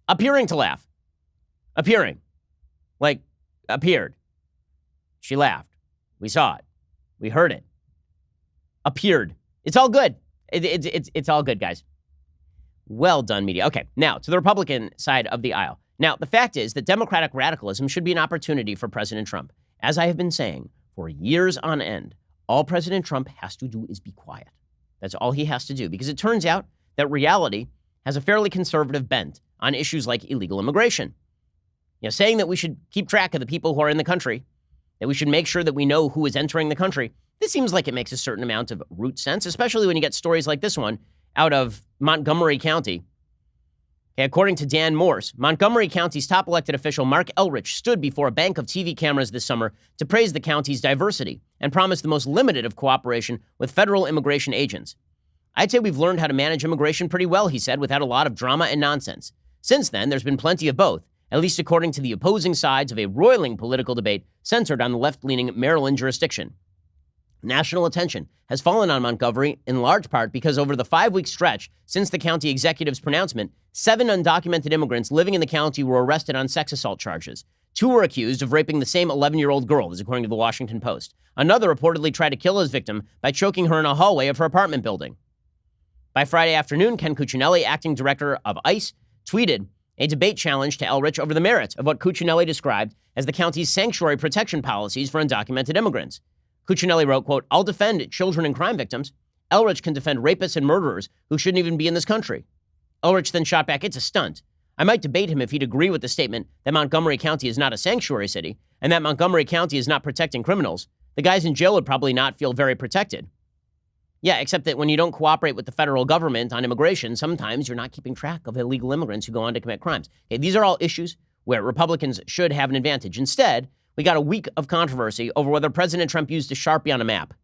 Speaker 1: Appearing to laugh. Appearing. Like, appeared. She laughed. We saw it. We heard it. Appeared. It's all good. It's all good, guys. Well done, media. Okay, now to the Republican side of the aisle. Now, the fact is that Democratic radicalism should be an opportunity for President Trump. As I have been saying for years on end, all President Trump has to do is be quiet. That's all he has to do, because it turns out that reality has a fairly conservative bent on issues like illegal immigration. Saying that we should keep track of the people who are in the country, that we should make sure that we know who is entering the country, this seems like it makes a certain amount of root sense, especially when you get stories like this one out of Montgomery County, Okay, according to Dan Morse, Montgomery County's top elected official Mark Elrich stood before a bank of TV cameras this summer to praise the county's diversity and promised the most limited of cooperation with federal immigration agents. I'd say we've learned how to manage immigration pretty well, he said, without a lot of drama and nonsense. Since then, there's been plenty of both, at least according to the opposing sides of a roiling political debate centered on the left-leaning Maryland jurisdiction. National attention has fallen on Montgomery in large part because over the 5-week stretch since the county executive's pronouncement, 7 undocumented immigrants living in the county were arrested on sex assault charges. 2 were accused of raping the same 11-year-old girl, this is according to the Washington Post. Another reportedly tried to kill his victim by choking her in a hallway of her apartment building. By Friday afternoon, Ken Cuccinelli, acting director of ICE, tweeted a debate challenge to Elrich over the merits of what Cuccinelli described as the county's sanctuary protection policies for undocumented immigrants. Cuccinelli wrote, quote, "I'll defend children and crime victims. Elrich can defend rapists and murderers who shouldn't even be in this country." Elrich then shot back, "It's a stunt. I might debate him if he'd agree with the statement that Montgomery County is not a sanctuary city and that Montgomery County is not protecting criminals. The guys in jail would probably not feel very protected." Yeah, except that when you don't cooperate with the federal government on immigration, sometimes you're not keeping track of illegal immigrants who go on to commit crimes. Okay, these are all issues where Republicans should have an advantage. Instead, we got a week of controversy over whether President Trump used a Sharpie on a map.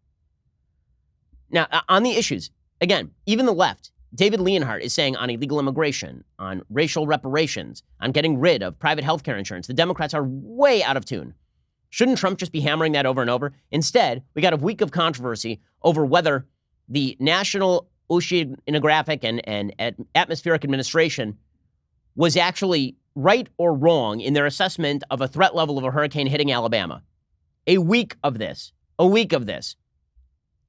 Speaker 1: Now, on the issues, again, even the left, David Leonhardt is saying on illegal immigration, on racial reparations, on getting rid of private health care insurance, the Democrats are way out of tune. Shouldn't Trump just be hammering that over and over? Instead, we got a week of controversy over whether the National Oceanographic and Atmospheric Administration was actually right or wrong in their assessment of a threat level of a hurricane hitting Alabama. A week of this.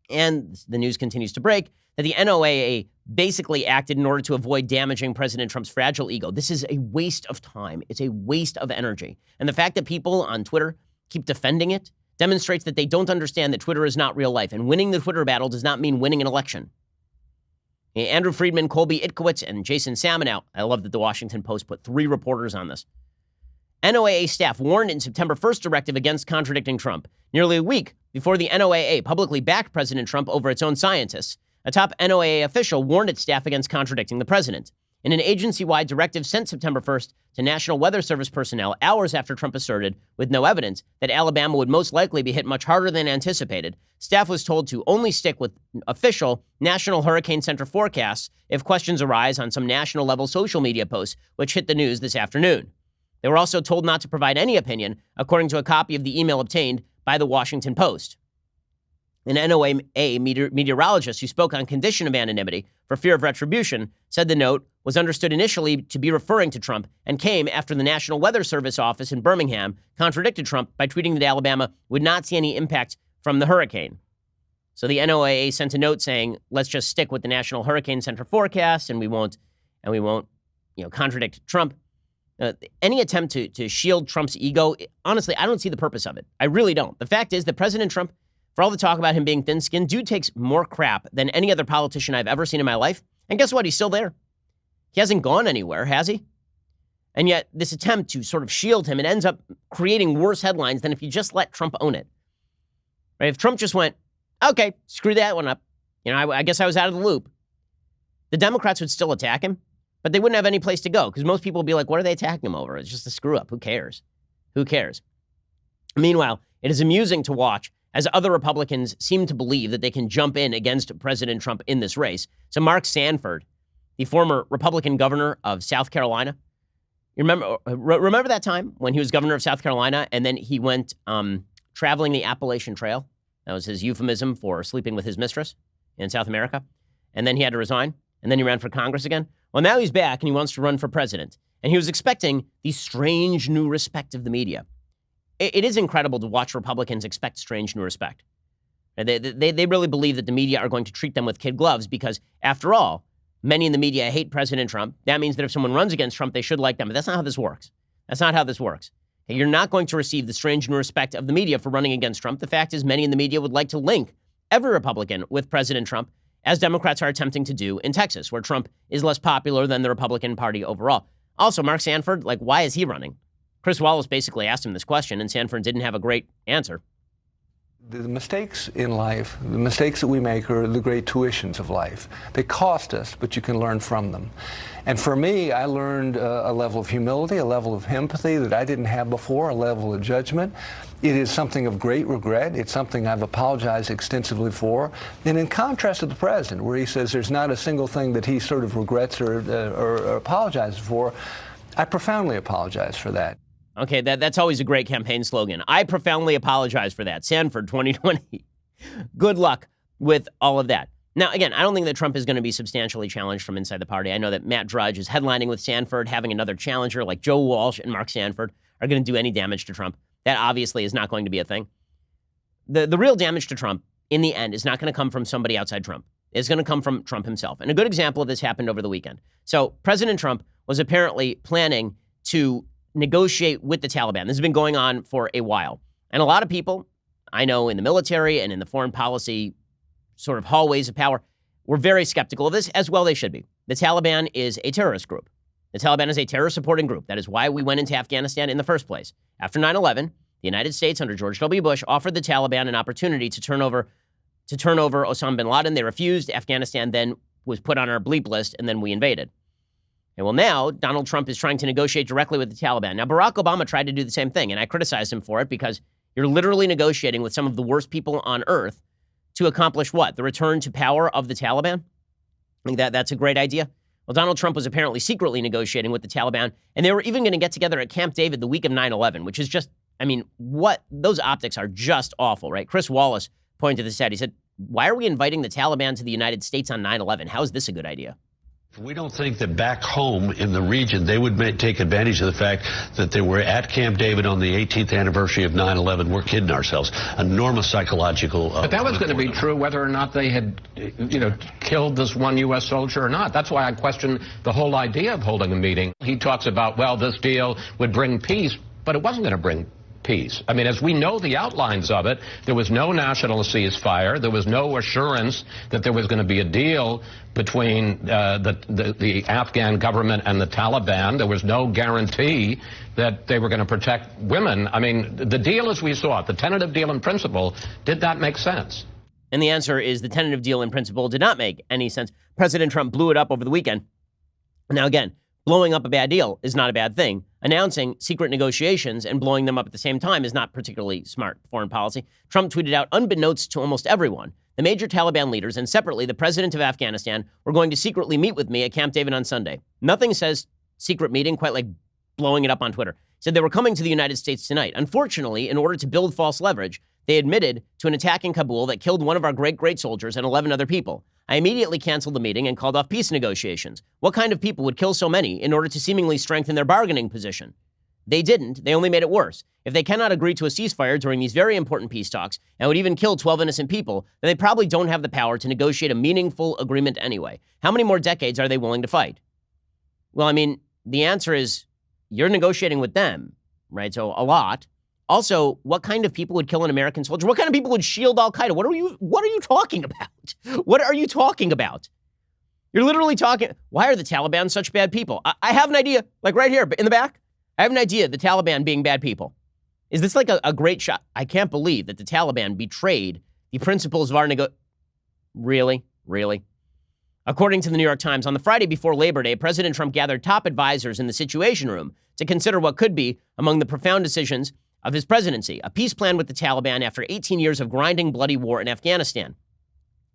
Speaker 1: And the news continues to break that the NOAA basically acted in order to avoid damaging President Trump's fragile ego. This is a waste of time. It's a waste of energy. And the fact that people on Twitter keep defending it demonstrates that they don't understand that Twitter is not real life. And winning the Twitter battle does not mean winning an election. Andrew Friedman, Colby Itkowitz, and Jason Samenow. I love that the Washington Post put 3 reporters on this. NOAA staff warned in September 1st directive against contradicting Trump, nearly a week before the NOAA publicly backed President Trump over its own scientists. A top NOAA official warned its staff against contradicting the president. In an agency-wide directive sent September 1st to National Weather Service personnel hours after Trump asserted, with no evidence, that Alabama would most likely be hit much harder than anticipated, staff was told to only stick with official National Hurricane Center forecasts if questions arise on some national-level social media posts, which hit the news this afternoon. They were also told not to provide any opinion, according to a copy of the email obtained by the Washington Post. An NOAA meteorologist who spoke on condition of anonymity for fear of retribution said the note was understood initially to be referring to Trump and came after the National Weather Service office in Birmingham contradicted Trump by tweeting that Alabama would not see any impact from the hurricane. So the NOAA sent a note saying, let's just stick with the National Hurricane Center forecast and we won't contradict Trump. Any attempt to shield Trump's ego, honestly, I don't see the purpose of it. I really don't. The fact is that President Trump, for all the talk about him being thin-skinned, dude takes more crap than any other politician I've ever seen in my life. And guess what? He's still there. He hasn't gone anywhere, has he? And yet this attempt to sort of shield him, it ends up creating worse headlines than if you just let Trump own it. Right? If Trump just went, okay, screw that one up. I guess I was out of the loop. The Democrats would still attack him, but they wouldn't have any place to go because most people would be like, what are they attacking him over? It's just a screw up. Who cares? Meanwhile, it is amusing to watch as other Republicans seem to believe that they can jump in against President Trump in this race. So Mark Sanford, the former Republican governor of South Carolina, you remember that time when he was governor of South Carolina and then he went traveling the Appalachian Trail? That was his euphemism for sleeping with his mistress in South America. And then he had to resign. And then he ran for Congress again. Well, now he's back and he wants to run for president. And he was expecting the strange new respect of the media. It is incredible to watch Republicans expect strange new respect. They really believe that the media are going to treat them with kid gloves because, after all, many in the media hate President Trump. That means that if someone runs against Trump, they should like them. But that's not how this works. You're not going to receive the strange new respect of the media for running against Trump. The fact is, many in the media would like to link every Republican with President Trump, as Democrats are attempting to do in Texas, where Trump is less popular than the Republican Party overall. Also, Mark Sanford, why is he running? Chris Wallace basically asked him this question, and Sanford didn't have a great answer.
Speaker 11: The mistakes in life, the mistakes that we make are the great tuitions of life. They cost us, but you can learn from them. And for me, I learned a level of humility, a level of empathy that I didn't have before, a level of judgment. It is something of great regret. It's something I've apologized extensively for. And in contrast to the president, where he says there's not a single thing that he sort of regrets or apologizes for, I profoundly apologize for that.
Speaker 1: Okay, that's always a great campaign slogan. I profoundly apologize for that. Sanford 2020. Good luck with all of that. Now, again, I don't think that Trump is going to be substantially challenged from inside the party. I know that Matt Drudge is headlining with Sanford. Having another challenger like Joe Walsh and Mark Sanford are going to do any damage to Trump. That obviously is not going to be a thing. The real damage to Trump, in the end, is not going to come from somebody outside Trump. It's going to come from Trump himself. And a good example of this happened over the weekend. So President Trump was apparently planning to negotiate with the Taliban. This has been going on for a while. And a lot of people, I know in the military and in the foreign policy sort of hallways of power, were very skeptical of this, as well they should be. The Taliban is a terrorist group. The Taliban is a terror-supporting group. That is why we went into Afghanistan in the first place. After 9/11, the United States, under George W. Bush, offered the Taliban an opportunity to turn over Osama bin Laden. They refused. Afghanistan then was put on our bleep list, and then we invaded. And well, now Donald Trump is trying to negotiate directly with the Taliban. Now, Barack Obama tried to do the same thing, and I criticized him for it because you're literally negotiating with some of the worst people on earth to accomplish what? The return to power of the Taliban? I think that's a great idea. Well, Donald Trump was apparently secretly negotiating with the Taliban, and they were even going to get together at Camp David the week of 9/11, which is just, I mean, what? Those optics are just awful, right? Chris Wallace pointed this out. He said, why are we inviting the Taliban to the United States on 9/11? How is this a good idea?
Speaker 12: We don't think that back home in the region, they would take advantage of the fact that they were at Camp David on the 18th anniversary of 9/11. We're kidding ourselves. Enormous psychological.
Speaker 13: But that was going to be true whether or not they had, killed this one U.S. soldier or not. That's why I question the whole idea of holding a meeting. He talks about, well, this deal would bring peace, but it wasn't going to bring peace. I mean, as we know the outlines of it, there was no national ceasefire. There was no assurance that there was going to be a deal between the Afghan government and the Taliban. There was no guarantee that they were going to protect women. I mean, the deal as we saw it, the tentative deal in principle, did that make sense?
Speaker 1: And the answer is the tentative deal in principle did not make any sense. President Trump blew it up over the weekend. Now, again, blowing up a bad deal is not a bad thing. Announcing secret negotiations and blowing them up at the same time is not particularly smart foreign policy. Trump tweeted out, unbeknownst to almost everyone, the major Taliban leaders and separately the president of Afghanistan were going to secretly meet with me at Camp David on Sunday. Nothing says secret meeting quite like blowing it up on Twitter. Said they were coming to the United States tonight. Unfortunately, in order to build false leverage, they admitted to an attack in Kabul that killed one of our great soldiers and 11 other people. I immediately canceled the meeting and called off peace negotiations. What kind of people would kill so many in order to seemingly strengthen their bargaining position? They didn't. They only made it worse. If they cannot agree to a ceasefire during these very important peace talks and would even kill 12 innocent people, then they probably don't have the power to negotiate a meaningful agreement anyway. How many more decades are they willing to fight? Well, I mean, the answer is you're negotiating with them, right? So a lot. Also, what kind of people would kill an American soldier? What kind of people would shield Al-Qaeda? What are you talking about? What are you talking about? You're literally talking, why are the Taliban such bad people? I have an idea, like right here in the back. I have an idea, the Taliban being bad people. Is this like a great shot? I can't believe that the Taliban betrayed the principles of our Really? According to the New York Times, on the Friday before Labor Day, President Trump gathered top advisors in the Situation Room to consider what could be among the profound decisions of his presidency, a peace plan with the Taliban after 18 years of grinding bloody war in Afghanistan.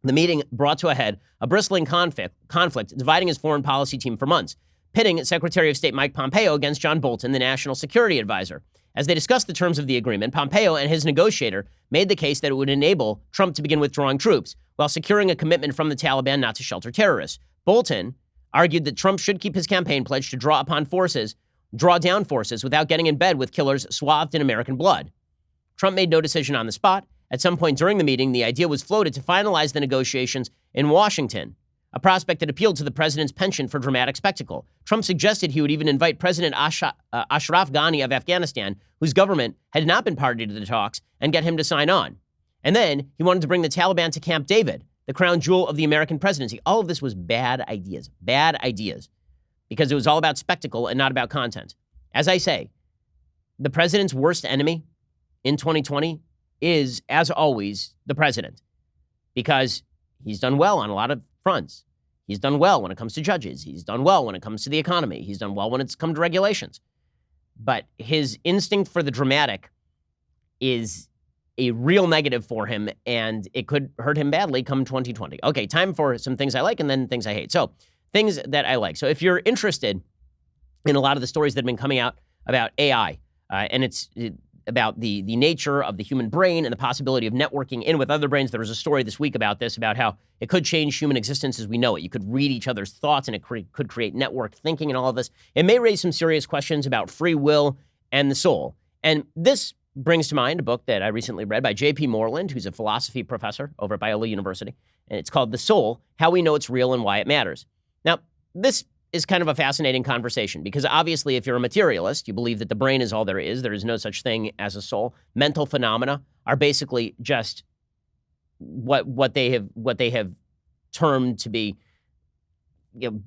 Speaker 1: The meeting brought to a head a bristling conflict dividing his foreign policy team for months, pitting Secretary of State Mike Pompeo against John Bolton, the national security advisor. As they discussed the terms of the agreement, Pompeo and his negotiator made the case that it would enable Trump to begin withdrawing troops while securing a commitment from the Taliban not to shelter terrorists. Bolton argued that Trump should keep his campaign pledge to draw down forces without getting in bed with killers swathed in American blood. Trump made no decision on the spot. At some point during the meeting, the idea was floated to finalize the negotiations in Washington, a prospect that appealed to the president's penchant for dramatic spectacle. Trump suggested he would even invite President Ashraf Ghani of Afghanistan, whose government had not been party to the talks, and get him to sign on. And then he wanted to bring the Taliban to Camp David, the crown jewel of the American presidency. All of this was bad ideas, because it was all about spectacle and not about content. As I say, the president's worst enemy in 2020 is, as always, the president, because he's done well on a lot of fronts. He's done well when it comes to judges. He's done well when it comes to the economy. He's done well when it's come to regulations. But his instinct for the dramatic is a real negative for him, and it could hurt him badly come 2020. Okay, time for some things I like and then things I hate. So, things that I like. So, if you're interested in a lot of the stories that have been coming out about AI, and it's about the nature of the human brain and the possibility of networking in with other brains. There was a story this week about this, about how it could change human existence as we know it. You could read each other's thoughts, and it could create networked thinking and all of this. It may raise some serious questions about free will and the soul. And this brings to mind a book that I recently read by J.P. Moreland, who's a philosophy professor over at Biola University. And it's called The Soul, How We Know It's Real and Why It Matters. Now, this is kind of a fascinating conversation because obviously if you're a materialist, you believe that the brain is all there is no such thing as a soul. Mental phenomena are basically just what they have termed to be, you know,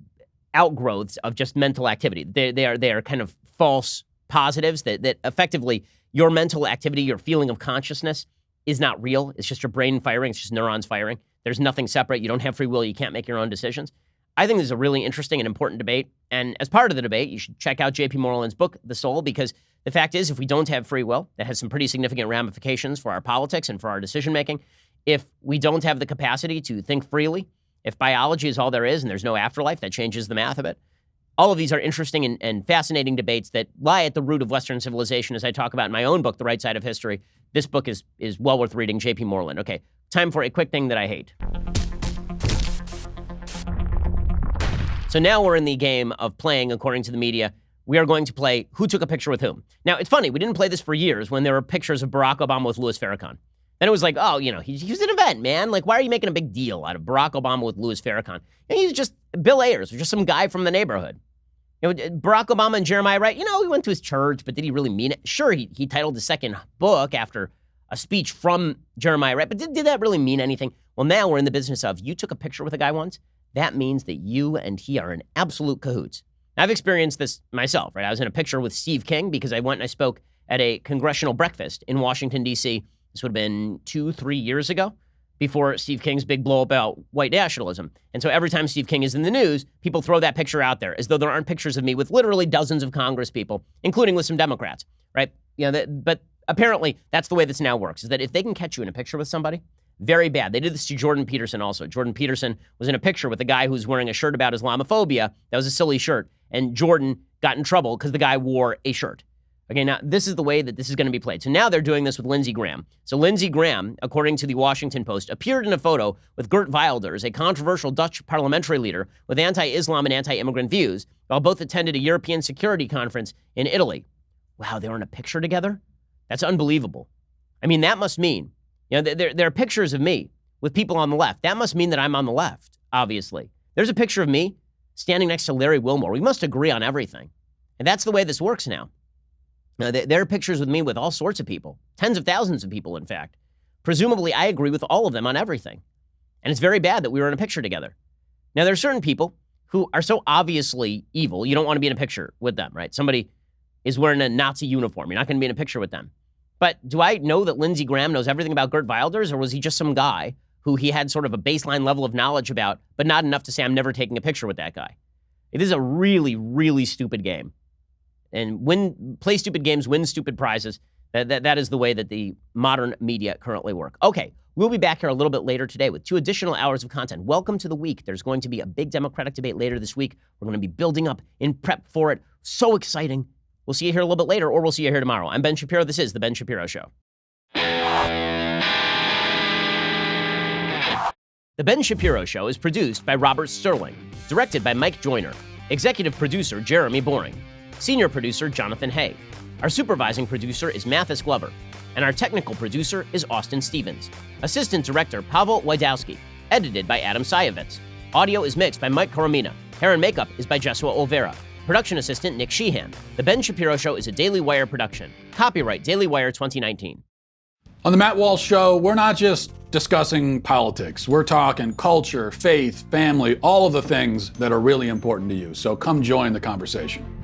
Speaker 1: outgrowths of just mental activity. They are kind of false positives that effectively your mental activity, your feeling of consciousness is not real. It's just your brain firing. It's just neurons firing. There's nothing separate. You don't have free will. You can't make your own decisions. I think this is a really interesting and important debate. And as part of the debate, you should check out J.P. Moreland's book, The Soul, because the fact is, if we don't have free will, that has some pretty significant ramifications for our politics and for our decision-making. If we don't have the capacity to think freely, if biology is all there is and there's no afterlife, that changes the math of it. All of these are interesting and fascinating debates that lie at the root of Western civilization. As I talk about in my own book, The Right Side of History, this book is well worth reading, J.P. Moreland. Okay, time for a quick thing that I hate. So now we're in the game of playing, according to the media, we are going to play Who Took a Picture with Whom. Now, it's funny, we didn't play this for years when there were pictures of Barack Obama with Louis Farrakhan. Then it was like, oh, you know, he was an event, man. Like, why are you making a big deal out of Barack Obama with Louis Farrakhan? And he's just Bill Ayers, just some guy from the neighborhood. You know, Barack Obama and Jeremiah Wright, you know, he went to his church, but did he really mean it? Sure, he titled his second book after a speech from Jeremiah Wright, but did that really mean anything? Well, now we're in the business of you took a picture with a guy once. That means that you and he are in absolute cahoots. I've experienced this myself, right? I was in a picture with Steve King because I went and I spoke at a congressional breakfast in Washington, D.C. This would have been 2-3 years ago, before Steve King's big blow about white nationalism. And so every time Steve King is in the news, people throw that picture out there as though there aren't pictures of me with literally dozens of Congress people, including with some Democrats, right? You know, but apparently that's the way this now works, is that if they can catch you in a picture with somebody, very bad. They did this to Jordan Peterson also. Jordan Peterson was in a picture with a guy who was wearing a shirt about Islamophobia. That was a silly shirt. And Jordan got in trouble because the guy wore a shirt. Okay, now this is the way that this is going to be played. So now they're doing this with Lindsey Graham. So Lindsey Graham, according to the Washington Post, appeared in a photo with Geert Wilders, a controversial Dutch parliamentary leader with anti-Islam and anti-immigrant views, while both attended a European security conference in Italy. Wow, they were in a picture together? That's unbelievable. I mean, that must mean, you know, there are pictures of me with people on the left. That must mean that I'm on the left, obviously. There's a picture of me standing next to Larry Wilmore. We must agree on everything. And that's the way this works now. Now, there are pictures with me with all sorts of people, tens of thousands of people, in fact. Presumably, I agree with all of them on everything. And it's very bad that we were in a picture together. Now, there are certain people who are so obviously evil, you don't want to be in a picture with them, right? Somebody is wearing a Nazi uniform. You're not going to be in a picture with them. But do I know that Lindsey Graham knows everything about Geert Wilders, or was he just some guy who he had sort of a baseline level of knowledge about, but not enough to say I'm never taking a picture with that guy? It is a really, really stupid game. And play stupid games, win stupid prizes. That is the way that the modern media currently work. Okay, we'll be back here a little bit later today with 2 additional hours of content. Welcome to the week. There's going to be a big Democratic debate later this week. We're going to be building up in prep for it. So exciting. We'll see you here a little bit later, or we'll see you here tomorrow. I'm Ben Shapiro. This is The Ben Shapiro Show. The Ben Shapiro Show is produced by Robert Sterling, directed by Mike Joyner, executive producer Jeremy Boring, senior producer Jonathan Hay. Our supervising producer is Mathis Glover, and our technical producer is Austin Stevens. Assistant director Pavel Wydowski, edited by Adam Sayevitz. Audio is mixed by Mike Coromina. Hair and makeup is by Jesua Olvera. Production assistant Nick Sheehan. The Ben Shapiro Show is a Daily Wire production. Copyright Daily Wire 2019.
Speaker 14: On the Matt Walsh Show, we're not just discussing politics. We're talking culture, faith, family, all of the things that are really important to you. So come join the conversation.